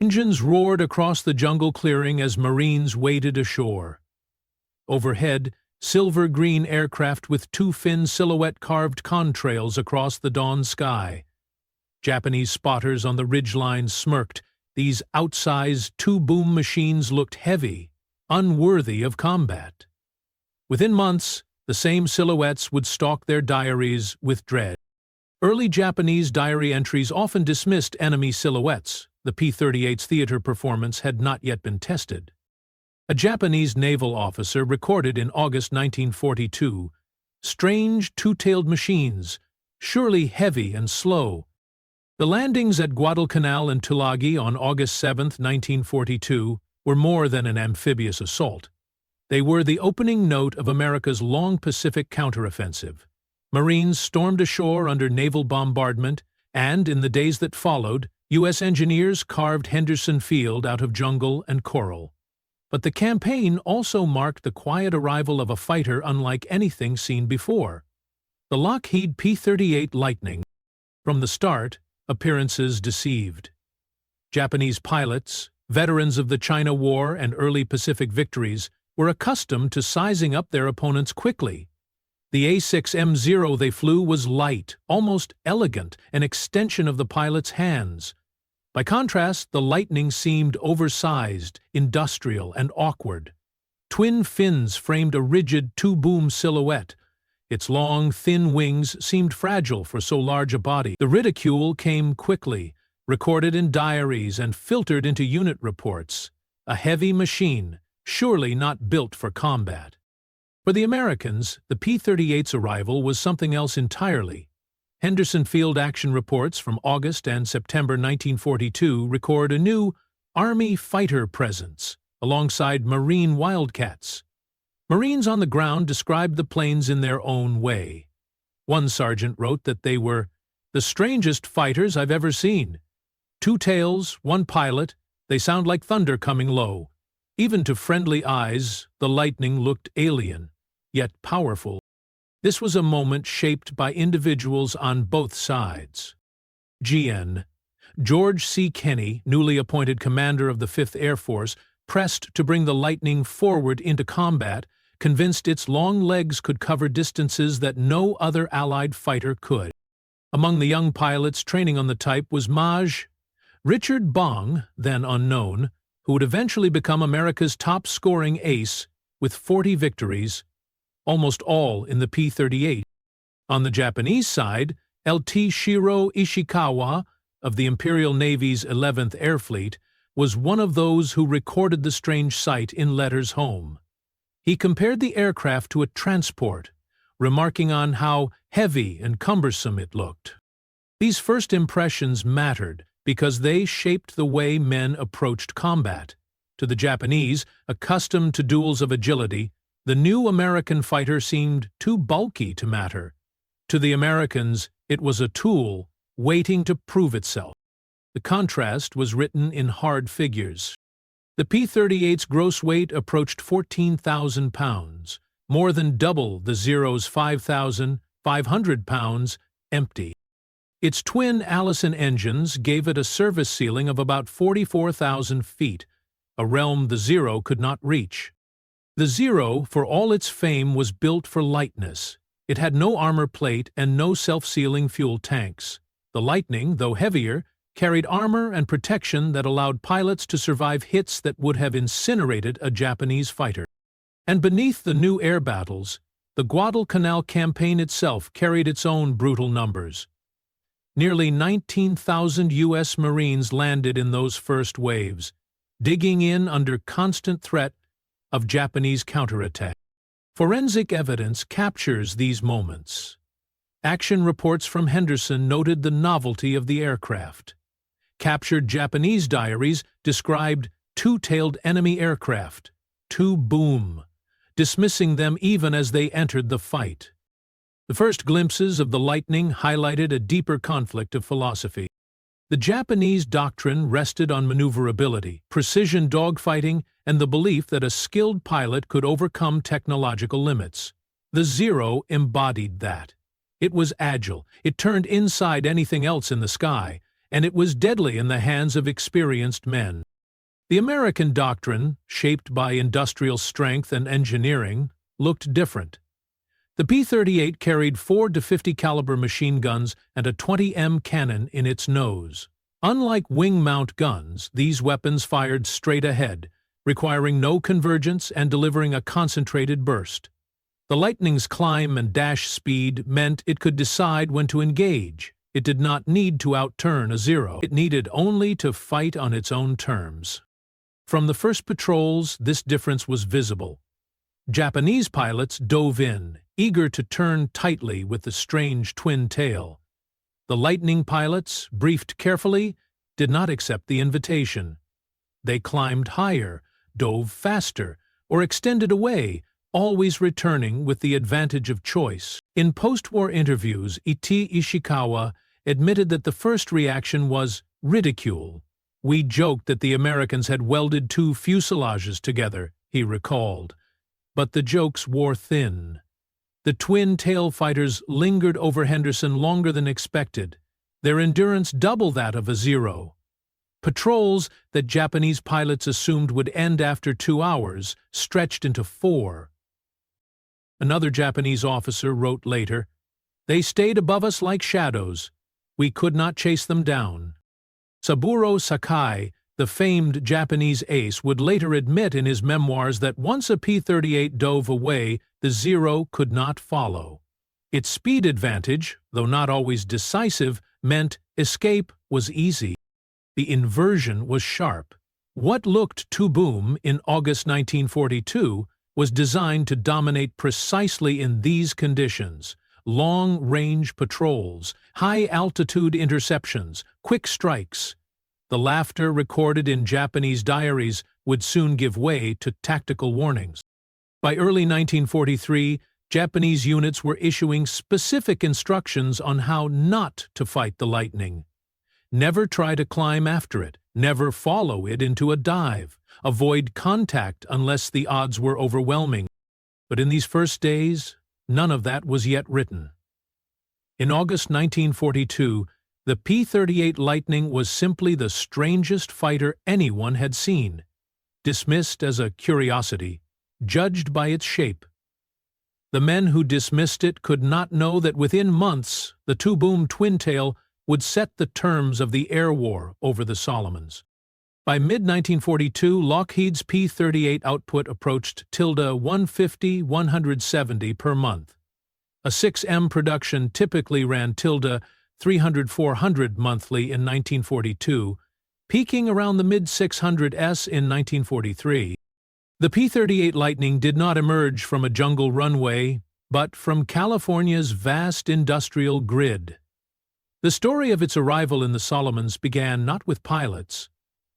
Engines roared across the jungle clearing as Marines waded ashore. Overhead, silver-green aircraft with two-fin silhouette-carved contrails across the dawn sky. Japanese spotters on the ridgeline smirked. These outsized two-boom machines looked heavy, unworthy of combat. Within months, the same silhouettes would stalk their diaries with dread. Early Japanese diary entries often dismissed enemy silhouettes. The P-38's theater performance had not yet been tested. A Japanese naval officer recorded in August 1942, "Strange two-tailed machines, surely heavy and slow." The landings at Guadalcanal and Tulagi on August 7, 1942, were more than an amphibious assault. They were the opening note of America's long Pacific counteroffensive. Marines stormed ashore under naval bombardment, and, in the days that followed, U.S. engineers carved Henderson Field out of jungle and coral. But the campaign also marked the quiet arrival of a fighter unlike anything seen before. The Lockheed P-38 Lightning. From the start, appearances deceived. Japanese pilots, veterans of the China War and early Pacific victories, were accustomed to sizing up their opponents quickly. The A6M Zero they flew was light, almost elegant, an extension of the pilot's hands. By contrast, the Lightning seemed oversized, industrial, and awkward. Twin fins framed a rigid two-boom silhouette. Its long, thin wings seemed fragile for so large a body. The ridicule came quickly, recorded in diaries and filtered into unit reports. A heavy machine, surely not built for combat. For the Americans, the P-38's arrival was something else entirely. Henderson Field action reports from August and September 1942 record a new Army fighter presence, alongside Marine Wildcats. Marines on the ground described the planes in their own way. One sergeant wrote that they were the strangest fighters I've ever seen. Two tails, one pilot, they sound like thunder coming low. Even to friendly eyes, the Lightning looked alien, yet powerful. This was a moment shaped by individuals on both sides. GN. George C. Kenney, newly appointed commander of the 5th Air Force, pressed to bring the Lightning forward into combat, convinced its long legs could cover distances that no other Allied fighter could. Among the young pilots training on the type was Maj. Richard Bong, then unknown, who would eventually become America's top-scoring ace with 40 victories, almost all in the P-38. On the Japanese side, Lt. Shiro Ishikawa of the Imperial Navy's 11th Air Fleet was one of those who recorded the strange sight in letters home. He compared the aircraft to a transport, remarking on how heavy and cumbersome it looked. These first impressions mattered because they shaped the way men approached combat. To the Japanese, accustomed to duels of agility, the new American fighter seemed too bulky to matter. To the Americans, it was a tool waiting to prove itself. The contrast was written in hard figures. The P-38's gross weight approached 14,000 pounds, more than double the Zero's 5,500 pounds empty. Its twin Allison engines gave it a service ceiling of about 44,000 feet, a realm the Zero could not reach. The Zero, for all its fame, was built for lightness. It had no armor plate and no self-sealing fuel tanks. The Lightning, though heavier, carried armor and protection that allowed pilots to survive hits that would have incinerated a Japanese fighter. And beneath the new air battles, the Guadalcanal campaign itself carried its own brutal numbers. Nearly 19,000 U.S. Marines landed in those first waves, digging in under constant threat of Japanese counterattack. Forensic evidence captures these moments. Action reports from Henderson noted the novelty of the aircraft. Captured Japanese diaries described two-tailed enemy aircraft, two-boom, dismissing them even as they entered the fight. The first glimpses of the Lightning highlighted a deeper conflict of philosophy. The Japanese doctrine rested on maneuverability, precision dogfighting, and the belief that a skilled pilot could overcome technological limits. The Zero embodied that. It was agile, it turned inside anything else in the sky, and it was deadly in the hands of experienced men. The American doctrine, shaped by industrial strength and engineering, looked different. The P-38 carried 4 .50 caliber machine guns and a 20mm cannon in its nose. Unlike wing-mount guns, these weapons fired straight ahead, requiring no convergence and delivering a concentrated burst. The Lightning's climb and dash speed meant it could decide when to engage. It did not need to outturn a Zero. It needed only to fight on its own terms. From the first patrols, this difference was visible. Japanese pilots dove in, eager to turn tightly with the strange twin tail. The Lightning pilots, briefed carefully, did not accept the invitation. They climbed higher, dove faster, or extended away, always returning with the advantage of choice. In post-war interviews, Iti Ishikawa admitted that the first reaction was ridicule. "We joked that the Americans had welded 2 fuselages together," he recalled. But the jokes wore thin. The twin-tail fighters lingered over Henderson longer than expected, their endurance double that of a Zero. Patrols that Japanese pilots assumed would end after 2 hours stretched into 4. Another Japanese officer wrote later, "They stayed above us like shadows. We could not chase them down." Saburo Sakai, the famed Japanese ace, would later admit in his memoirs that once a P-38 dove away, the Zero could not follow. Its speed advantage, though not always decisive, meant escape was easy. The inversion was sharp. What looked to boom in August 1942 was designed to dominate precisely in these conditions: long-range patrols, high-altitude interceptions, quick strikes. The laughter recorded in Japanese diaries would soon give way to tactical warnings. By early 1943, Japanese units were issuing specific instructions on how not to fight the Lightning. Never try to climb after it, never follow it into a dive, avoid contact unless the odds were overwhelming. But in these first days, none of that was yet written. In August 1942, the P-38 Lightning was simply the strangest fighter anyone had seen, dismissed as a curiosity, judged by its shape. The men who dismissed it could not know that within months the two-boom twin-tail would set the terms of the air war over the Solomons. By mid-1942, Lockheed's P-38 output approached $150–170 per month. A6M production typically ran $300–400 monthly in 1942, peaking around the mid-600s in 1943. The P-38 Lightning did not emerge from a jungle runway, but from California's vast industrial grid. The story of its arrival in the Solomons began not with pilots,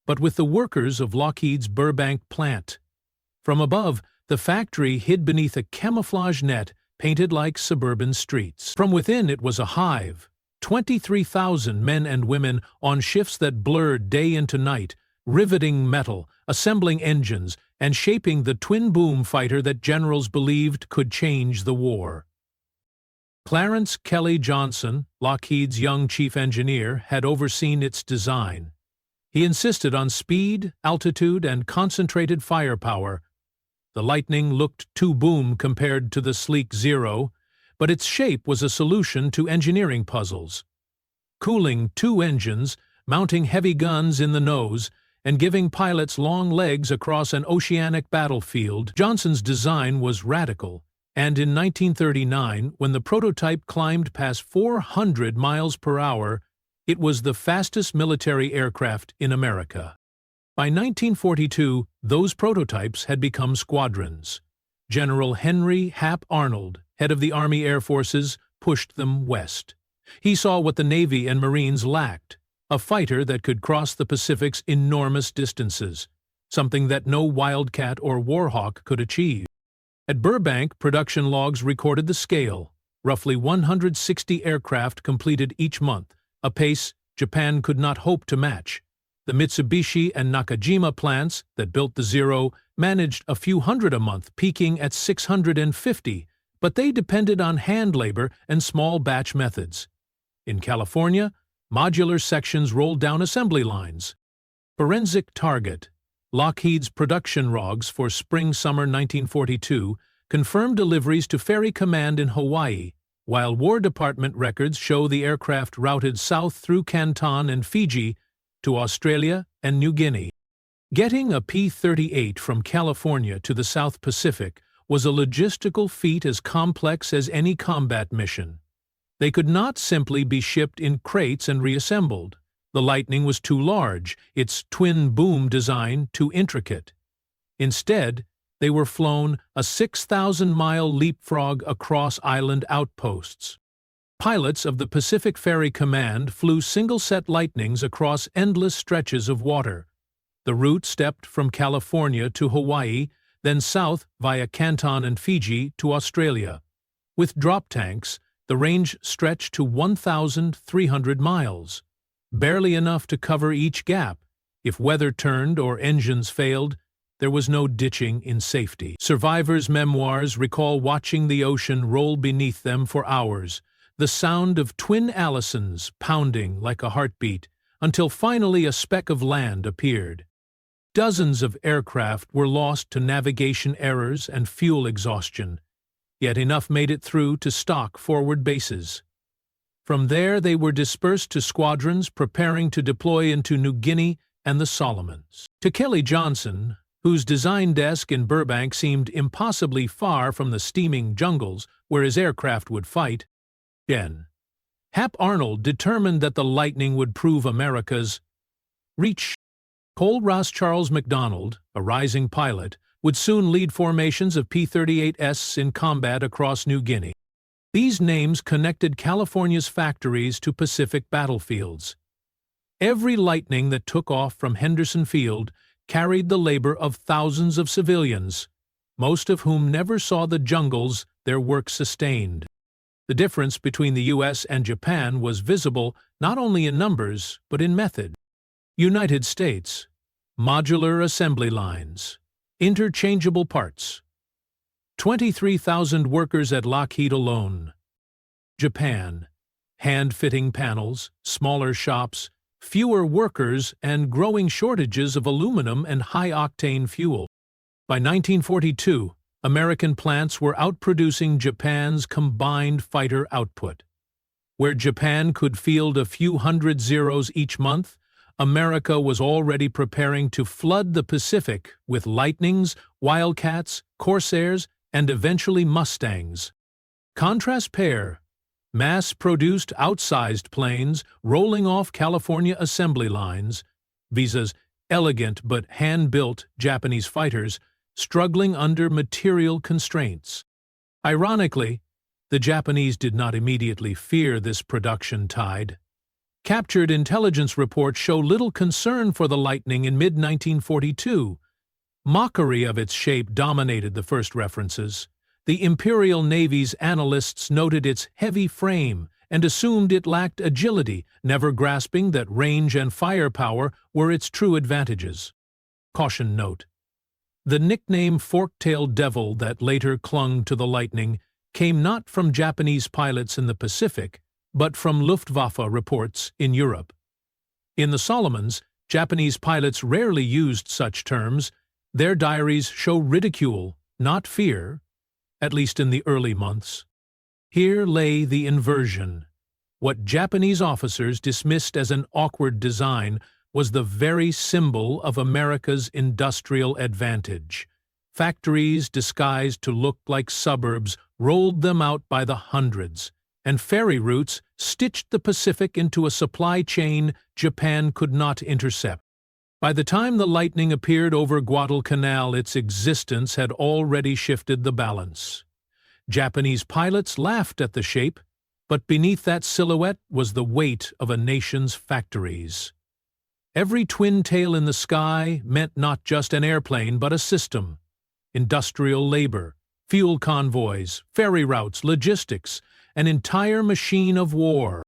but with the workers of Lockheed's Burbank plant. From above, the factory hid beneath a camouflage net painted like suburban streets. From within, it was a hive. 23,000 men and women on shifts that blurred day into night, riveting metal, assembling engines, and shaping the twin-boom fighter that generals believed could change the war. Clarence Kelly Johnson, Lockheed's young chief engineer, had overseen its design. He insisted on speed, altitude, and concentrated firepower. The Lightning looked too boom compared to the sleek Zero, but its shape was a solution to engineering puzzles. Cooling 2 engines, mounting heavy guns in the nose, and giving pilots long legs across an oceanic battlefield, Johnson's design was radical, and in 1939, when the prototype climbed past 400 miles per hour, it was the fastest military aircraft in America. By 1942, those prototypes had become squadrons. General Henry Hap Arnold, head of the Army Air Forces, pushed them west. He saw what the Navy and Marines lacked: a fighter that could cross the Pacific's enormous distances, something that no Wildcat or Warhawk could achieve. At Burbank, production logs recorded the scale: roughly 160 aircraft completed each month, a pace Japan could not hope to match. The Mitsubishi and Nakajima plants that built the Zero managed a few hundred a month, peaking at 650, but they depended on hand labor and small batch methods. In California, modular sections rolled down assembly lines. Forensic target. Lockheed's production logs for spring-summer 1942 confirmed deliveries to Ferry Command in Hawaii, while War Department records show the aircraft routed south through Canton and Fiji to Australia and New Guinea. Getting a P-38 from California to the South Pacific was a logistical feat as complex as any combat mission. They could not simply be shipped in crates and reassembled. The Lightning was too large, its twin-boom design too intricate. Instead, they were flown a 6,000-mile leapfrog across island outposts. Pilots of the Pacific Ferry Command flew single-set Lightnings across endless stretches of water. The route stepped from California to Hawaii, then south via Canton and Fiji to Australia. With drop tanks, the range stretched to 1,300 miles. Barely enough to cover each gap. If weather turned or engines failed, there was no ditching in safety. Survivors' memoirs recall watching the ocean roll beneath them for hours, the sound of twin Allisons pounding like a heartbeat, until finally a speck of land appeared. Dozens of aircraft were lost to navigation errors and fuel exhaustion, yet enough made it through to stock forward bases. From there they were dispersed to squadrons preparing to deploy into New Guinea and the Solomons. To Kelly Johnson, whose design desk in Burbank seemed impossibly far from the steaming jungles where his aircraft would fight, Hap Arnold determined that the Lightning would prove America's reach. Cole Ross Charles McDonald, a rising pilot, would soon lead formations of P-38s in combat across New Guinea. These names connected California's factories to Pacific battlefields. Every Lightning that took off from Henderson Field carried the labor of thousands of civilians, most of whom never saw the jungles their work sustained. The difference between the U.S. and Japan was visible not only in numbers, but in method. United States, modular assembly lines, interchangeable parts. 23,000 workers at Lockheed alone. Japan, hand-fitting panels, smaller shops, fewer workers, and growing shortages of aluminum and high-octane fuel. By 1942, American plants were outproducing Japan's combined fighter output. Where Japan could field a few hundred Zeros each month, America was already preparing to flood the Pacific with Lightnings, Wildcats, Corsairs, and eventually Mustangs. Contrast pair, mass-produced outsized planes rolling off California assembly lines, visas elegant but hand-built Japanese fighters struggling under material constraints. Ironically, the Japanese did not immediately fear this production tide. Captured intelligence reports show little concern for the Lightning in mid-1942. Mockery of its shape dominated the first references. The Imperial Navy's analysts noted its heavy frame and assumed it lacked agility, never grasping that range and firepower were its true advantages. Caution note: the nickname Fork-tailed Devil that later clung to the Lightning came not from Japanese pilots in the Pacific, but from Luftwaffe reports in Europe. In the Solomons, Japanese pilots rarely used such terms. Their diaries show ridicule, not fear, at least in the early months. Here lay the inversion. What Japanese officers dismissed as an awkward design was the very symbol of America's industrial advantage. Factories disguised to look like suburbs rolled them out by the hundreds, and ferry routes stitched the Pacific into a supply chain Japan could not intercept. By the time the Lightning appeared over Guadalcanal, its existence had already shifted the balance. Japanese pilots laughed at the shape, but beneath that silhouette was the weight of a nation's factories. Every twin tail in the sky meant not just an airplane, but a system. Industrial labor, fuel convoys, ferry routes, logistics, an entire machine of war.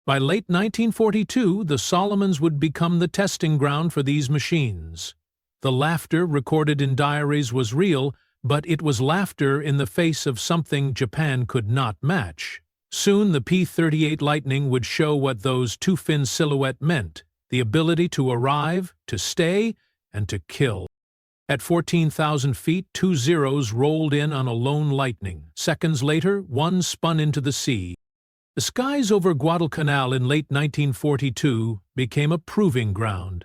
By late 1942, the Solomons would become the testing ground for these machines. The laughter recorded in diaries was real, but it was laughter in the face of something Japan could not match: Soon the P-38 Lightning would show what those two-fin silhouette meant, the ability to arrive, to stay, and to kill. At 14,000 feet, 2 Zeros rolled in on a lone Lightning. Seconds later, one spun into the sea. The skies over Guadalcanal in late 1942 became a proving ground.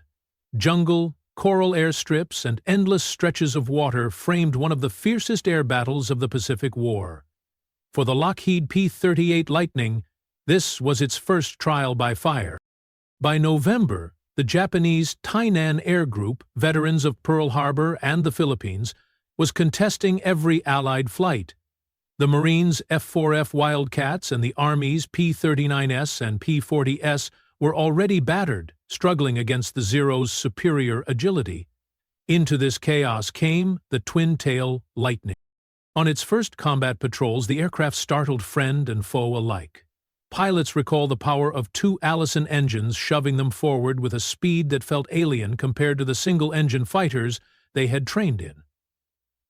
Jungle, coral airstrips, and endless stretches of water framed one of the fiercest air battles of the Pacific War. For the Lockheed P-38 Lightning, this was its first trial by fire. By November, the Japanese Tainan Air Group, veterans of Pearl Harbor and the Philippines, was contesting every Allied flight. The Marines' F-4F Wildcats and the Army's P-39S and P-40S were already battered, struggling against the Zeros' superior agility. Into this chaos came the twin-tail Lightning. On its first combat patrols, the aircraft startled friend and foe alike. Pilots recall the power of 2 Allison engines shoving them forward with a speed that felt alien compared to the single-engine fighters they had trained in.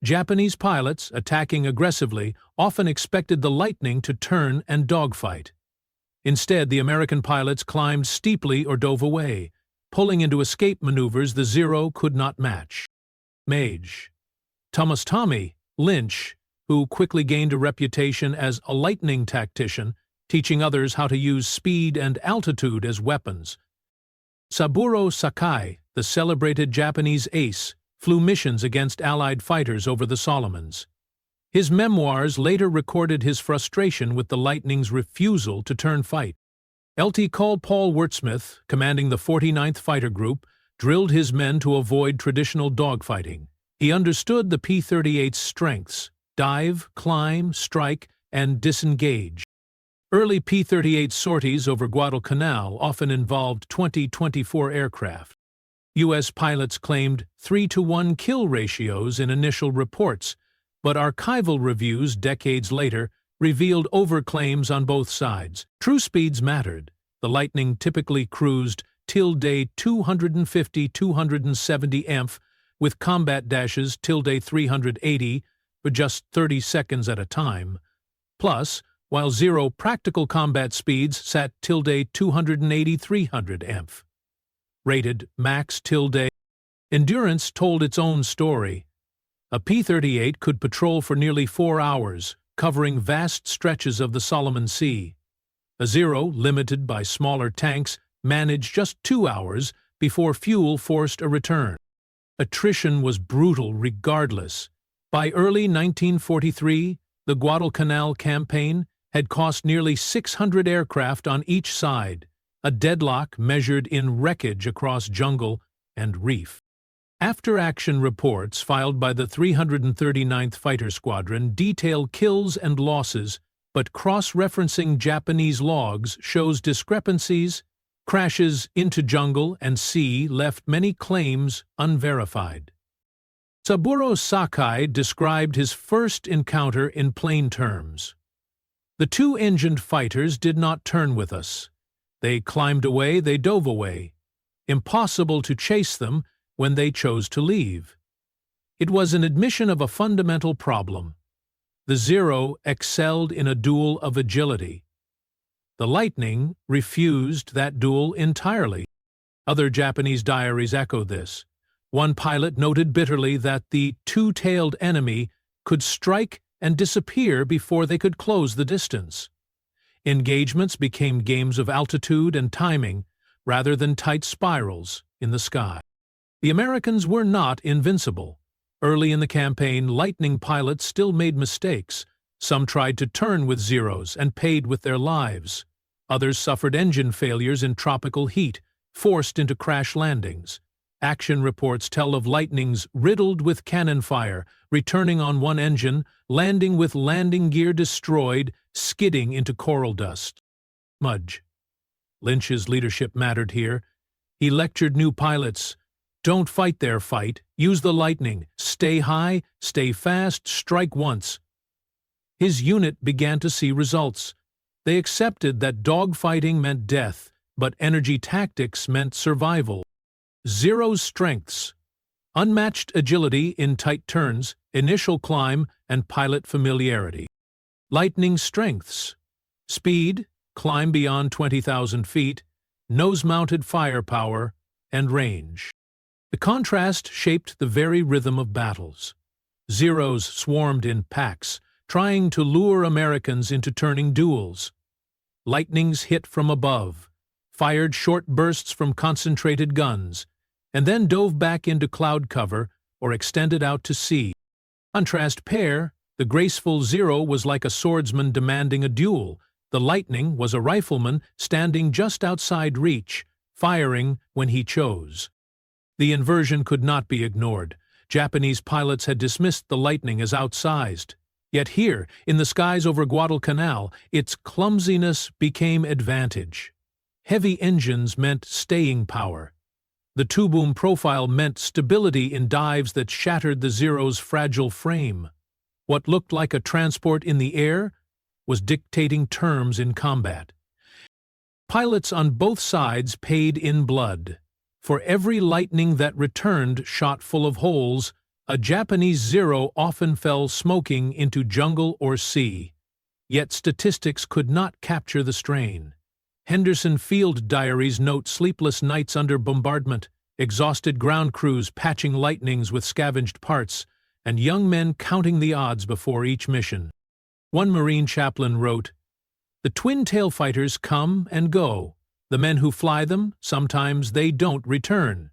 Japanese pilots, attacking aggressively, often expected the Lightning to turn and dogfight. Instead, the American pilots climbed steeply or dove away, pulling into escape maneuvers the Zero could not match. Mage. Thomas Tommy Lynch, who quickly gained a reputation as a lightning tactician, teaching others how to use speed and altitude as weapons. Saburo Sakai, the celebrated Japanese ace, flew missions against Allied fighters over the Solomons. His memoirs later recorded his frustration with the Lightning's refusal to turn fight. Lt. Col. Paul Wurtsmith, commanding the 49th Fighter Group, drilled his men to avoid traditional dogfighting. He understood the P-38's strengths: dive, climb, strike, and disengage. Early P-38 sorties over Guadalcanal often involved 20-24 aircraft. U.S. pilots claimed 3-to-1 kill ratios in initial reports, but archival reviews decades later revealed overclaims on both sides. True speeds mattered. The Lightning typically cruised ~250-270 emph, with combat dashes ~380 for just 30 seconds at a time. Plus, while Zero practical combat speeds sat ~280-300 emph. Rated max endurance told its own story. A P-38 could patrol for nearly 4 hours, covering vast stretches of the Solomon Sea. A Zero, limited by smaller tanks, managed just 2 hours before fuel forced a return. Attrition was brutal regardless. By early 1943, the Guadalcanal campaign had cost nearly 600 aircraft on each side, a deadlock measured in wreckage across jungle and reef. After-action reports filed by the 339th Fighter Squadron detail kills and losses, but cross-referencing Japanese logs shows discrepancies. Crashes into jungle and sea left many claims unverified. Saburo Sakai described his first encounter in plain terms. The 2-engined fighters did not turn with us. They climbed away, they dove away. Impossible to chase them when they chose to leave. It was an admission of a fundamental problem. The Zero excelled in a duel of agility. The Lightning refused that duel entirely. Other Japanese diaries echo this. One pilot noted bitterly that the two-tailed enemy could strike and disappear before they could close the distance. Engagements became games of altitude and timing rather than tight spirals in the sky. The Americans were not invincible. Early in the campaign, Lightning pilots still made mistakes. Some tried to turn with Zeros and paid with their lives. Others suffered engine failures in tropical heat, forced into crash landings. Action reports tell of Lightnings riddled with cannon fire, returning on one engine, landing with landing gear destroyed, skidding into coral dust. Mudge. Lynch's leadership mattered here. He lectured new pilots. Don't fight their fight, use the Lightning, stay high, stay fast, strike once. His unit began to see results. They accepted that dogfighting meant death, but energy tactics meant survival. Zero's strengths: unmatched agility in tight turns, initial climb, and pilot familiarity. Lightning's strengths: speed, climb beyond 20,000 feet, nose-mounted firepower, and range. The contrast shaped the very rhythm of battles. Zeros swarmed in packs, trying to lure Americans into turning duels. Lightnings hit from above, fired short bursts from concentrated guns, and then dove back into cloud cover or extended out to sea. Contrast pair, the graceful Zero was like a swordsman demanding a duel. The Lightning was a rifleman standing just outside reach, firing when he chose. The inversion could not be ignored. Japanese pilots had dismissed the Lightning as outsized. Yet here, in the skies over Guadalcanal, its clumsiness became advantage. Heavy engines meant staying power. The two-boom profile meant stability in dives that shattered the Zero's fragile frame. What looked like a transport in the air was dictating terms in combat. Pilots on both sides paid in blood. For every Lightning that returned shot full of holes, a Japanese Zero often fell smoking into jungle or sea. Yet statistics could not capture the strain. Henderson Field diaries note sleepless nights under bombardment, exhausted ground crews patching Lightnings with scavenged parts, and young men counting the odds before each mission. One Marine chaplain wrote, "The twin-tail fighters come and go. The men who fly them, sometimes they don't return.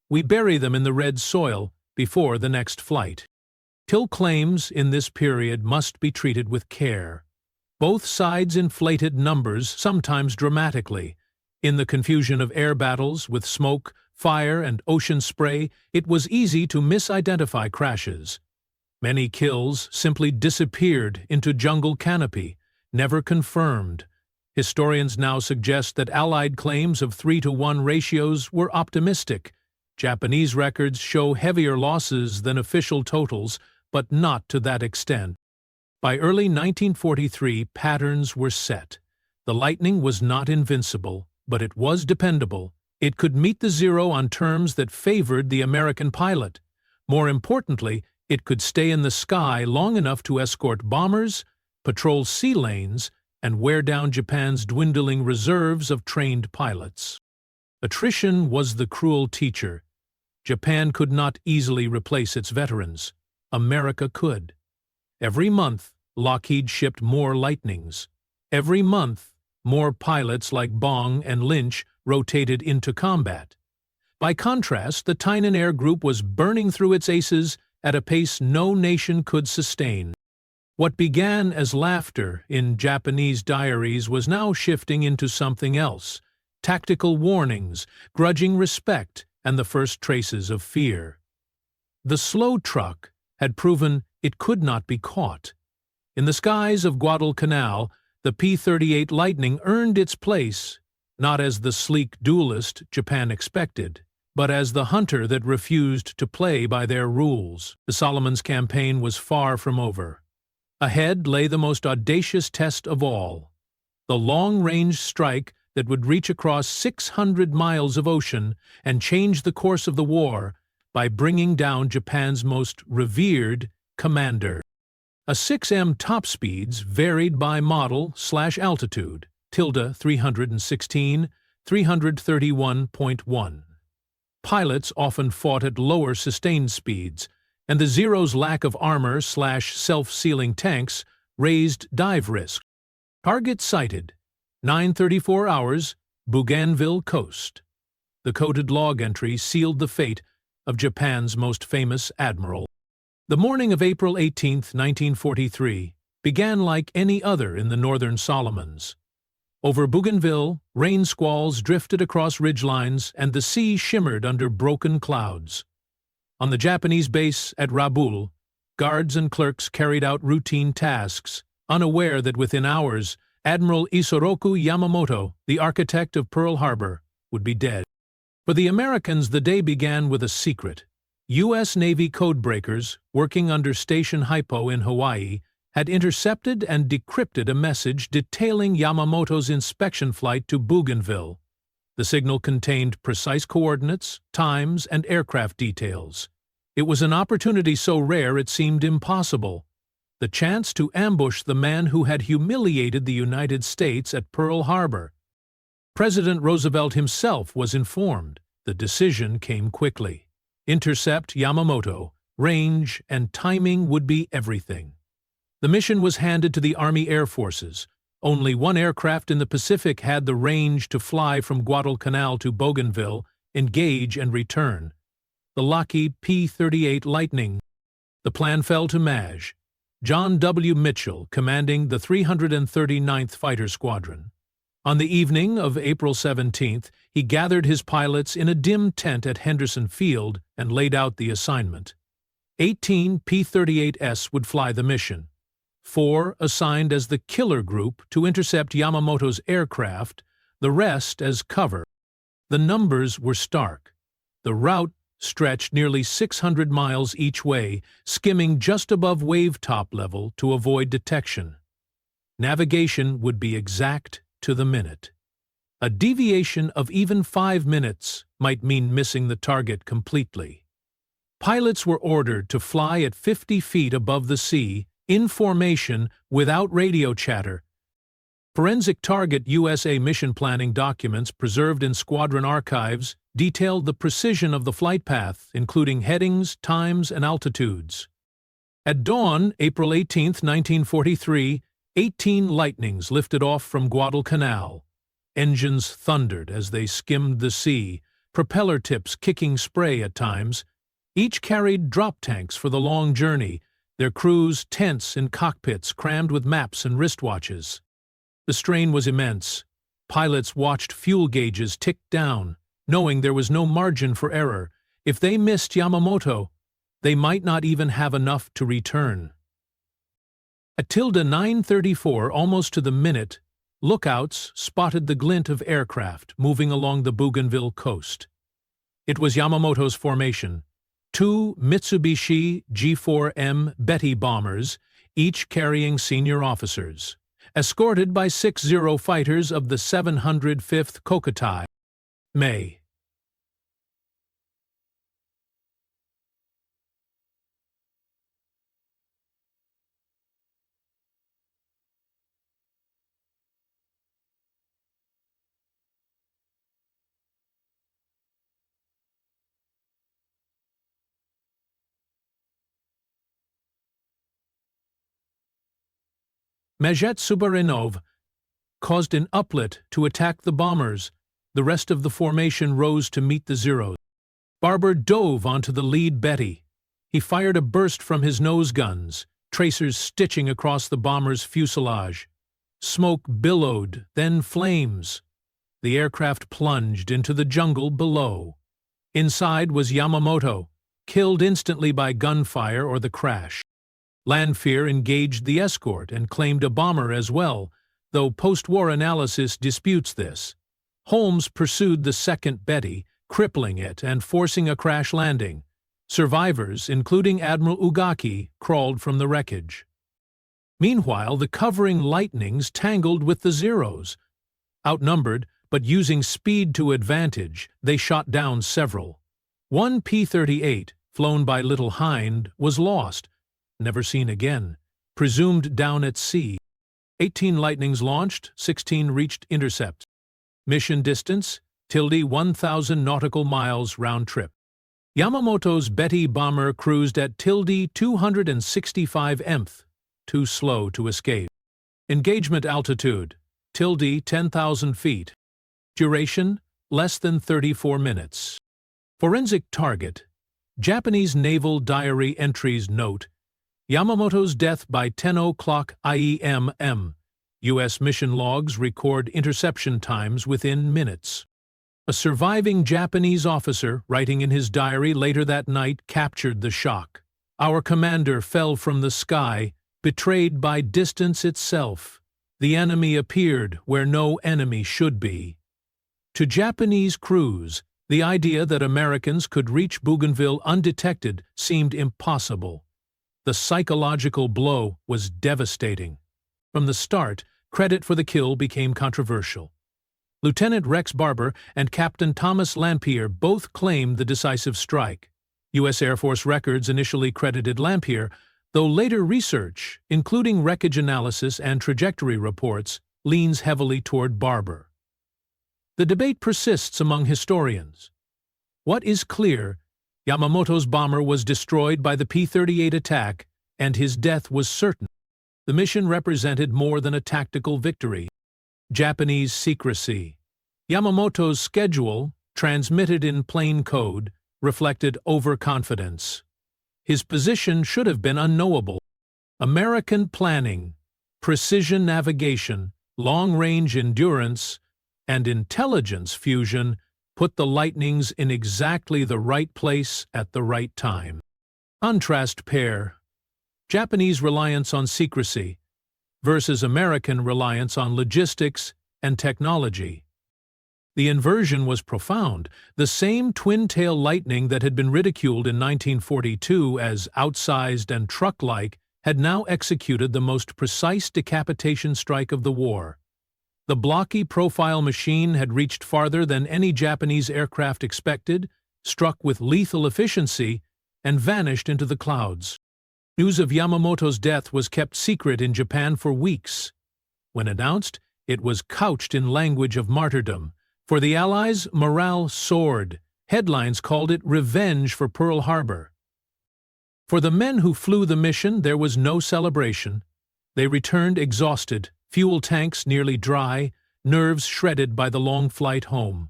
We bury them in the red soil before the next flight." Kill claims in this period must be treated with care. Both sides inflated numbers, sometimes dramatically. In the confusion of air battles with smoke, fire, and ocean spray, it was easy to misidentify crashes. Many kills simply disappeared into jungle canopy, never confirmed. Historians now suggest that Allied claims of 3-to-1 ratios were optimistic. Japanese records show heavier losses than official totals, but not to that extent. By early 1943, patterns were set. The Lightning was not invincible, but it was dependable. It could meet the Zero on terms that favored the American pilot. More importantly, it could stay in the sky long enough to escort bombers, patrol sea lanes, and wear down Japan's dwindling reserves of trained pilots. Attrition was the cruel teacher. Japan could not easily replace its veterans. America could. Every month, Lockheed shipped more Lightnings. Every month, more pilots like Bong and Lynch rotated into combat. By contrast, the Tynan Air Group was burning through its aces at a pace no nation could sustain. What began as laughter in Japanese diaries was now shifting into something else: tactical warnings, grudging respect, and the first traces of fear. The slow truck had proven it could not be caught. In the skies of Guadalcanal, the P-38 Lightning earned its place, not as the sleek duelist Japan expected, but as the hunter that refused to play by their rules. The Solomons campaign was far from over. Ahead lay the most audacious test of all: the long-range strike that would reach across 600 miles of ocean and change the course of the war by bringing down Japan's most revered commander. A6M top speeds varied by model/altitude, (316, 331.1). Pilots often fought at lower sustained speeds, and the Zero's lack of armor/self-sealing tanks raised dive risk. Target sighted, 9:34 hours, Bougainville coast. The coded log entry sealed the fate of Japan's most famous admiral. The morning of April 18, 1943, began like any other in the northern Solomons. Over Bougainville, rain squalls drifted across ridgelines and the sea shimmered under broken clouds. On the Japanese base at Rabaul, guards and clerks carried out routine tasks, unaware that within hours, Admiral Isoroku Yamamoto, the architect of Pearl Harbor, would be dead. For the Americans, the day began with a secret. U.S. Navy codebreakers, working under Station Hypo in Hawaii, had intercepted and decrypted a message detailing Yamamoto's inspection flight to Bougainville. The signal contained precise coordinates, times, and aircraft details. It was an opportunity so rare it seemed impossible. the chance to ambush the man who had humiliated the United States at Pearl Harbor. President Roosevelt himself was informed. The decision came quickly. Intercept Yamamoto. Range and timing would be everything. The mission was handed to the Army Air Forces. Only one aircraft in the Pacific had the range to fly from Guadalcanal to Bougainville, engage and return. The Lockheed P-38 Lightning. The plan fell to MAJ. John W. Mitchell, commanding the 339th Fighter Squadron. On the evening of April 17th, he gathered his pilots in a dim tent at Henderson Field and laid out the assignment. 18 P-38s would fly the mission. 4 assigned as the killer group to intercept Yamamoto's aircraft, the rest as cover. The numbers were stark. The route stretched nearly 600 miles each way, skimming just above wave-top level to avoid detection. Navigation would be exact to the minute. A deviation of even 5 minutes might mean missing the target completely. Pilots were ordered to fly at 50 feet above the sea, in formation, without radio chatter. Forensic Target USA mission planning documents preserved in squadron archives detailed the precision of the flight path, including headings, times, and altitudes. At dawn, April 18, 1943, 18 Lightnings lifted off from Guadalcanal. Engines thundered as they skimmed the sea, propeller tips kicking spray at times. Each carried drop tanks for the long journey, their crews tense in cockpits crammed with maps and wristwatches. The strain was immense. Pilots watched fuel gauges tick down, knowing there was no margin for error. If they missed Yamamoto, they might not even have enough to return. At 9:34, almost to the minute, lookouts spotted the glint of aircraft moving along the Bougainville coast. It was Yamamoto's formation. 2 Mitsubishi G4M Betty bombers, each carrying senior officers, escorted by 6 Zero fighters of the 705th Kokutai. May. Majed Subarinov caused an uplet to attack the bombers. The rest of the formation rose to meet the Zeros. Barber dove onto the lead Betty. He fired a burst from his nose guns, tracers stitching across the bomber's fuselage. Smoke billowed, then flames. The aircraft plunged into the jungle below. Inside was Yamamoto, killed instantly by gunfire or the crash. Lanfear engaged the escort and claimed a bomber as well, though post-war analysis disputes this. Holmes pursued the second Betty, crippling it and forcing a crash landing. Survivors, including Admiral Ugaki, crawled from the wreckage. Meanwhile, the covering Lightnings tangled with the Zeros. Outnumbered, but using speed to advantage, they shot down several. One P-38, flown by Little Hind, was lost, never seen again, presumed down at sea. 18 Lightnings launched, 16 reached intercept. Mission distance, 1,000 nautical miles round trip. Yamamoto's Betty bomber cruised at 265 mth, too slow to escape. Engagement altitude, 10,000 feet. Duration, less than 34 minutes. Forensic Target. Japanese Naval Diary entries note, Yamamoto's death by 10 o'clock IEM. U.S. mission logs record interception times within minutes. A surviving Japanese officer, writing in his diary later that night, captured the shock. Our commander fell from the sky, betrayed by distance itself. The enemy appeared where no enemy should be. To Japanese crews, the idea that Americans could reach Bougainville undetected seemed impossible. The psychological blow was devastating. From the start, credit for the kill became controversial. Lieutenant Rex Barber and Captain Thomas Lampier both claimed the decisive strike. U.S. Air Force records initially credited Lampier, though later research, including wreckage analysis and trajectory reports, leans heavily toward Barber. The debate persists among historians. What is clear, Yamamoto's bomber was destroyed by the P-38 attack, and his death was certain. The mission represented more than a tactical victory. Japanese secrecy. Yamamoto's schedule, transmitted in plain code, reflected overconfidence. His position should have been unknowable. American planning, precision navigation, long-range endurance, and intelligence fusion put the Lightnings in exactly the right place at the right time. Contrast pair. Japanese reliance on secrecy versus American reliance on logistics and technology. The inversion was profound. The same twin-tail Lightning that had been ridiculed in 1942 as outsized and truck-like had now executed the most precise decapitation strike of the war. The blocky profile machine had reached farther than any Japanese aircraft expected, struck with lethal efficiency, and vanished into the clouds. News of Yamamoto's death was kept secret in Japan for weeks. When announced, it was couched in language of martyrdom. For the Allies, morale soared. Headlines called it revenge for Pearl Harbor. For the men who flew the mission, there was no celebration. They returned exhausted, fuel tanks nearly dry, nerves shredded by the long flight home.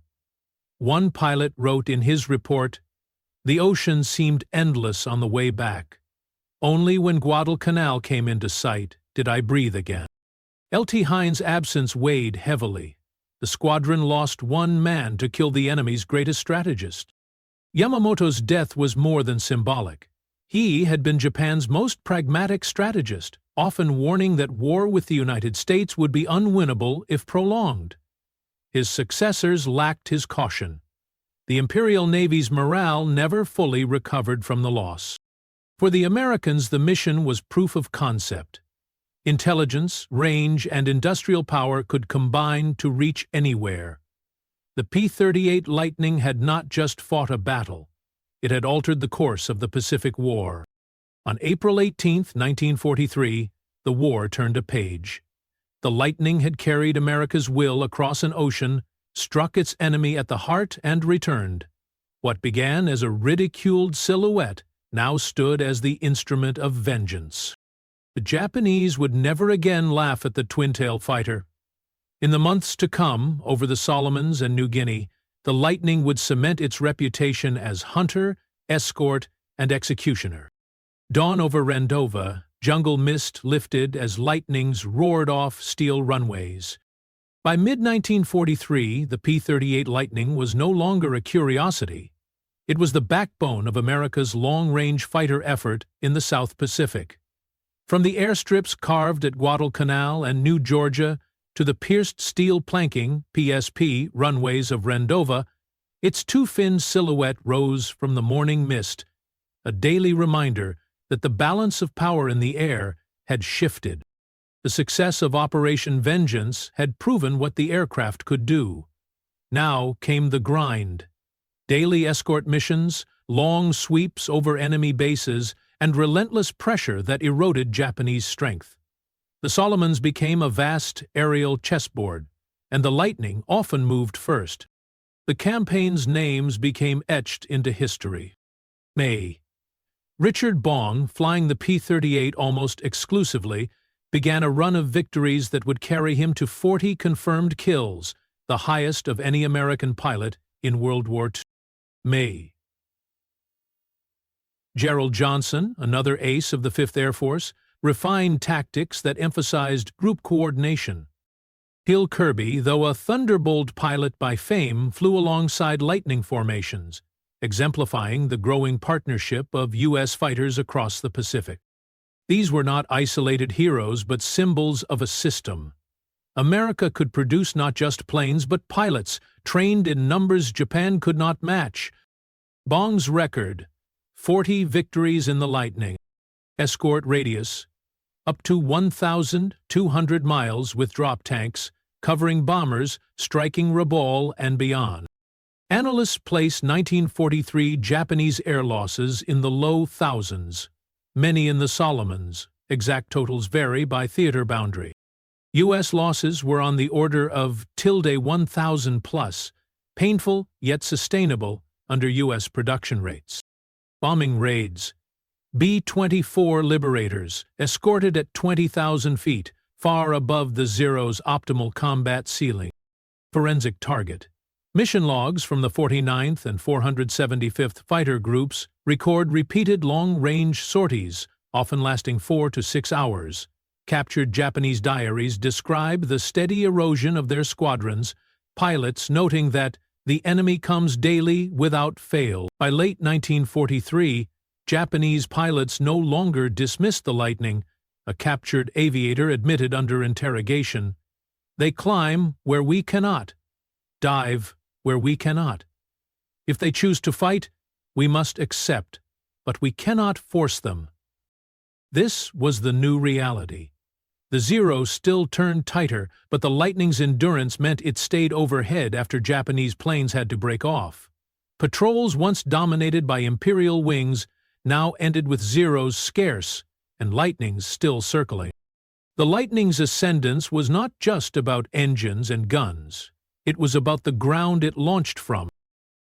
One pilot wrote in his report, "The ocean seemed endless on the way back. Only when Guadalcanal came into sight did I breathe again." Lt. Hines' absence weighed heavily. The squadron lost one man to kill the enemy's greatest strategist. Yamamoto's death was more than symbolic. He had been Japan's most pragmatic strategist, often warning that war with the United States would be unwinnable if prolonged. His successors lacked his caution. The Imperial Navy's morale never fully recovered from the loss. For the Americans, the mission was proof of concept. Intelligence, range, and industrial power could combine to reach anywhere. The P-38 Lightning had not just fought a battle. It had altered the course of the Pacific War. On April 18, 1943, the war turned a page. The Lightning had carried America's will across an ocean, struck its enemy at the heart, and returned. What began as a ridiculed silhouette now stood as the instrument of vengeance. The Japanese would never again laugh at the twin-tail fighter. In the months to come, over the Solomons and New Guinea, the Lightning would cement its reputation as hunter, escort, and executioner. Dawn over Rendova, jungle mist lifted as Lightnings roared off steel runways. By mid-1943, the P-38 Lightning was no longer a curiosity. It was the backbone of America's long-range fighter effort in the South Pacific. From the airstrips carved at Guadalcanal and New Georgia to the pierced steel planking (PSP) runways of Rendova, its two-finned silhouette rose from the morning mist, a daily reminder that the balance of power in the air had shifted. The success of Operation Vengeance had proven what the aircraft could do. Now came the grind. Daily escort missions, long sweeps over enemy bases, and relentless pressure that eroded Japanese strength. The Solomons became a vast aerial chessboard, and the Lightning often moved first. The campaign's names became etched into history. May. Richard Bong, flying the P-38 almost exclusively, began a run of victories that would carry him to 40 confirmed kills, the highest of any American pilot in World War II. May. Gerald Johnson, another ace of the 5th Air Force, refined tactics that emphasized group coordination. Hill Kirby, though a Thunderbolt pilot by fame, flew alongside Lightning formations, exemplifying the growing partnership of U.S. fighters across the Pacific. These were not isolated heroes, but symbols of a system. America could produce not just planes, but pilots, trained in numbers Japan could not match. Bong's record, 40 victories in the Lightning. Escort radius, up to 1,200 miles with drop tanks, covering bombers, striking Rabaul and beyond. Analysts place 1943 Japanese air losses in the low thousands. many in the Solomons. Exact totals vary by theater boundary. U.S. losses were on the order of 1,000 plus, painful yet sustainable under U.S. production rates. Bombing raids. B-24 Liberators, escorted at 20,000 feet, far above the Zeros' optimal combat ceiling. Forensic target. Mission logs from the 49th and 475th Fighter Groups record repeated long-range sorties, often lasting 4 to 6 hours. Captured Japanese diaries describe the steady erosion of their squadrons, pilots noting that the enemy comes daily without fail. By late 1943, Japanese pilots no longer dismissed the Lightning, a captured aviator admitted under interrogation. They climb where we cannot, dive where we cannot. If they choose to fight, we must accept, but we cannot force them. This was the new reality. The Zeros still turned tighter, but the Lightning's endurance meant it stayed overhead after Japanese planes had to break off. Patrols once dominated by Imperial wings now ended with Zeros scarce and Lightnings still circling. The Lightning's ascendance was not just about engines and guns. It was about the ground it launched from.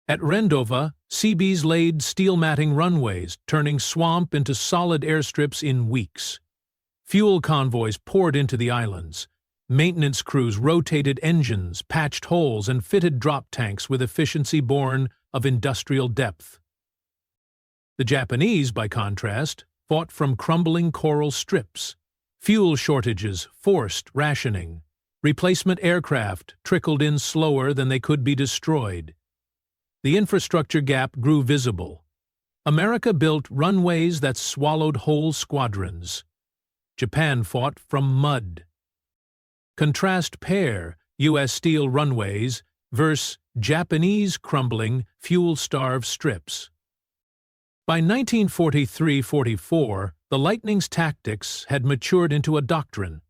At Rendova, Seabees laid steel matting runways, turning swamp into solid airstrips in weeks. Fuel convoys poured into the islands. Maintenance crews rotated engines, patched holes, and fitted drop tanks with efficiency born of industrial depth. The Japanese, by contrast, fought from crumbling coral strips. Fuel shortages forced rationing. Replacement aircraft trickled in slower than they could be destroyed. The infrastructure gap grew visible. America built runways that swallowed whole squadrons. Japan fought from mud. Contrast pair U.S. steel runways versus Japanese crumbling, fuel-starved strips. By 1943-44, the Lightning's tactics had matured into a doctrine.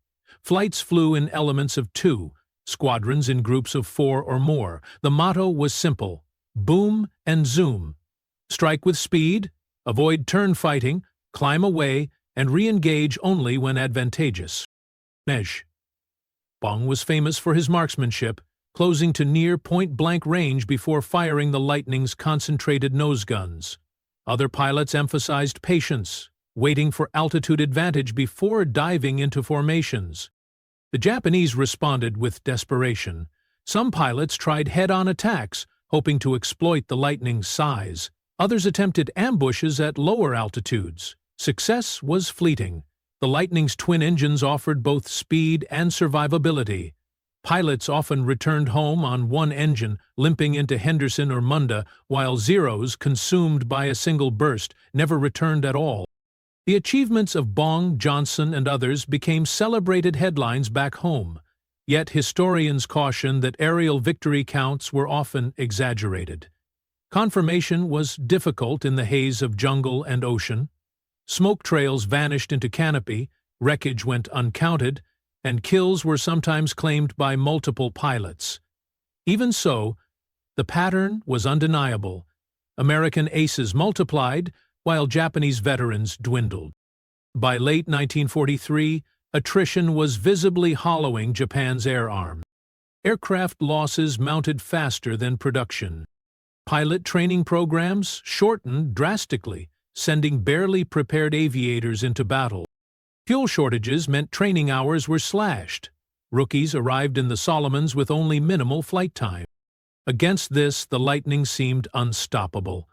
Flights flew in elements of 2, squadrons in groups of 4 or more. The motto was simple: boom and zoom. Strike with speed, avoid turn fighting, climb away, and re-engage only when advantageous. Bong was famous for his marksmanship, closing to near point-blank range before firing the Lightning's concentrated nose guns. Other pilots emphasized patience, waiting for altitude advantage before diving into formations. The Japanese responded with desperation. Some pilots tried head-on attacks, hoping to exploit the Lightning's size. Others attempted ambushes at lower altitudes. Success was fleeting. The Lightning's twin engines offered both speed and survivability. Pilots often returned home on one engine, limping into Henderson or Munda, while Zeros, consumed by a single burst, never returned at all. The achievements of Bong, Johnson, and others became celebrated headlines back home. Yet historians caution that aerial victory counts were often exaggerated. Confirmation was difficult in the haze of jungle and ocean. Smoke trails vanished into canopy, wreckage went uncounted, and kills were sometimes claimed by multiple pilots. Even so, the pattern was undeniable. American aces multiplied, while Japanese veterans dwindled. By late 1943, attrition was visibly hollowing Japan's air arm. Aircraft losses mounted faster than production. Pilot training programs shortened drastically, sending barely prepared aviators into battle. Fuel shortages meant training hours were slashed. Rookies arrived in the Solomons with only minimal flight time. Against this, the Lightning seemed unstoppable.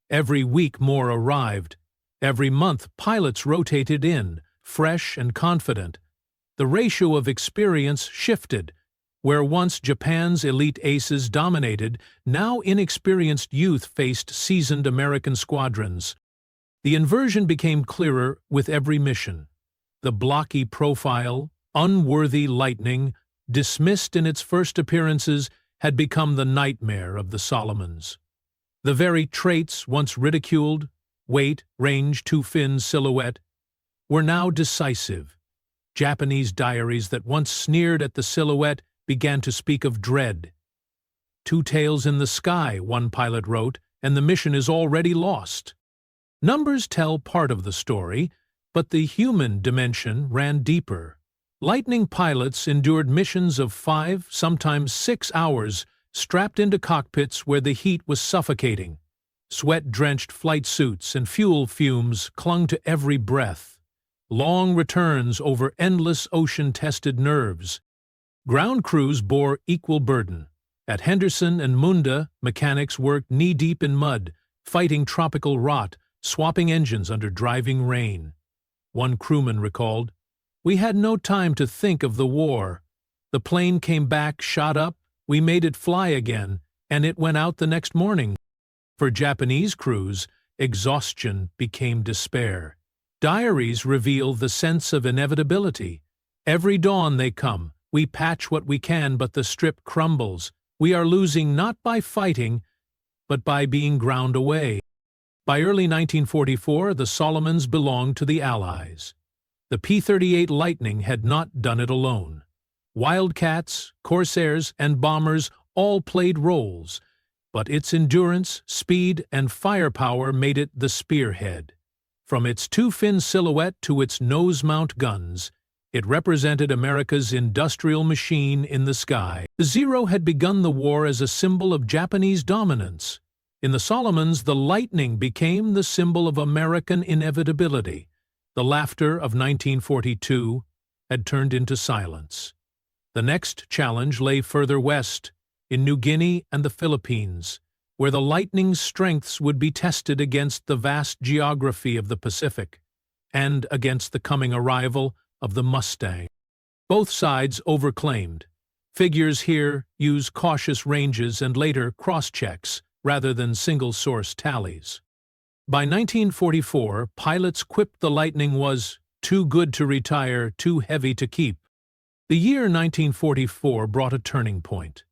Every week more arrived. Every month, pilots rotated in, fresh and confident. The ratio of experience shifted. Where once Japan's elite aces dominated, now inexperienced youth faced seasoned American squadrons. The inversion became clearer with every mission. The blocky profile, unworthy Lightning, dismissed in its first appearances, had become the nightmare of the Solomons. The very traits once ridiculed, weight, range, two-fin silhouette, were now decisive. Japanese diaries that once sneered at the silhouette began to speak of dread. "Two tails in the sky," one pilot wrote, "and the mission is already lost." Numbers tell part of the story, But the human dimension ran deeper. Lightning pilots endured missions of 5, sometimes 6 hours, strapped into cockpits where the heat was suffocating. Sweat-drenched flight suits and fuel fumes clung to every breath. Long returns over endless ocean-tested nerves. Ground crews bore equal burden. At Henderson and Munda, mechanics worked knee-deep in mud, fighting tropical rot, swapping engines under driving rain. One crewman recalled, "We had no time to think of the war. The plane came back, shot up, we made it fly again, and it went out the next morning." For Japanese crews, exhaustion became despair. Diaries reveal the sense of inevitability. "Every dawn they come, we patch what we can, but the strip crumbles. We are losing not by fighting, but by being ground away." By early 1944, the Solomons belonged to the Allies. The P-38 Lightning had not done it alone. Wildcats, Corsairs, and bombers all played roles, but its endurance, speed, and firepower made it the spearhead. From its two-fin silhouette to its nose-mount guns, it represented America's industrial machine in the sky. The Zero had begun the war as a symbol of Japanese dominance. In the Solomons, the Lightning became the symbol of American inevitability. The laughter of 1942 had turned into silence. The next challenge lay further west, in New Guinea and the Philippines, where the Lightning's strengths would be tested against the vast geography of the Pacific, and against the coming arrival of the Mustang. Both sides overclaimed. Figures here use cautious ranges and later cross-checks, rather than single-source tallies. By 1944, pilots quipped the Lightning was too good to retire, too heavy to keep. The year 1944 brought a turning point.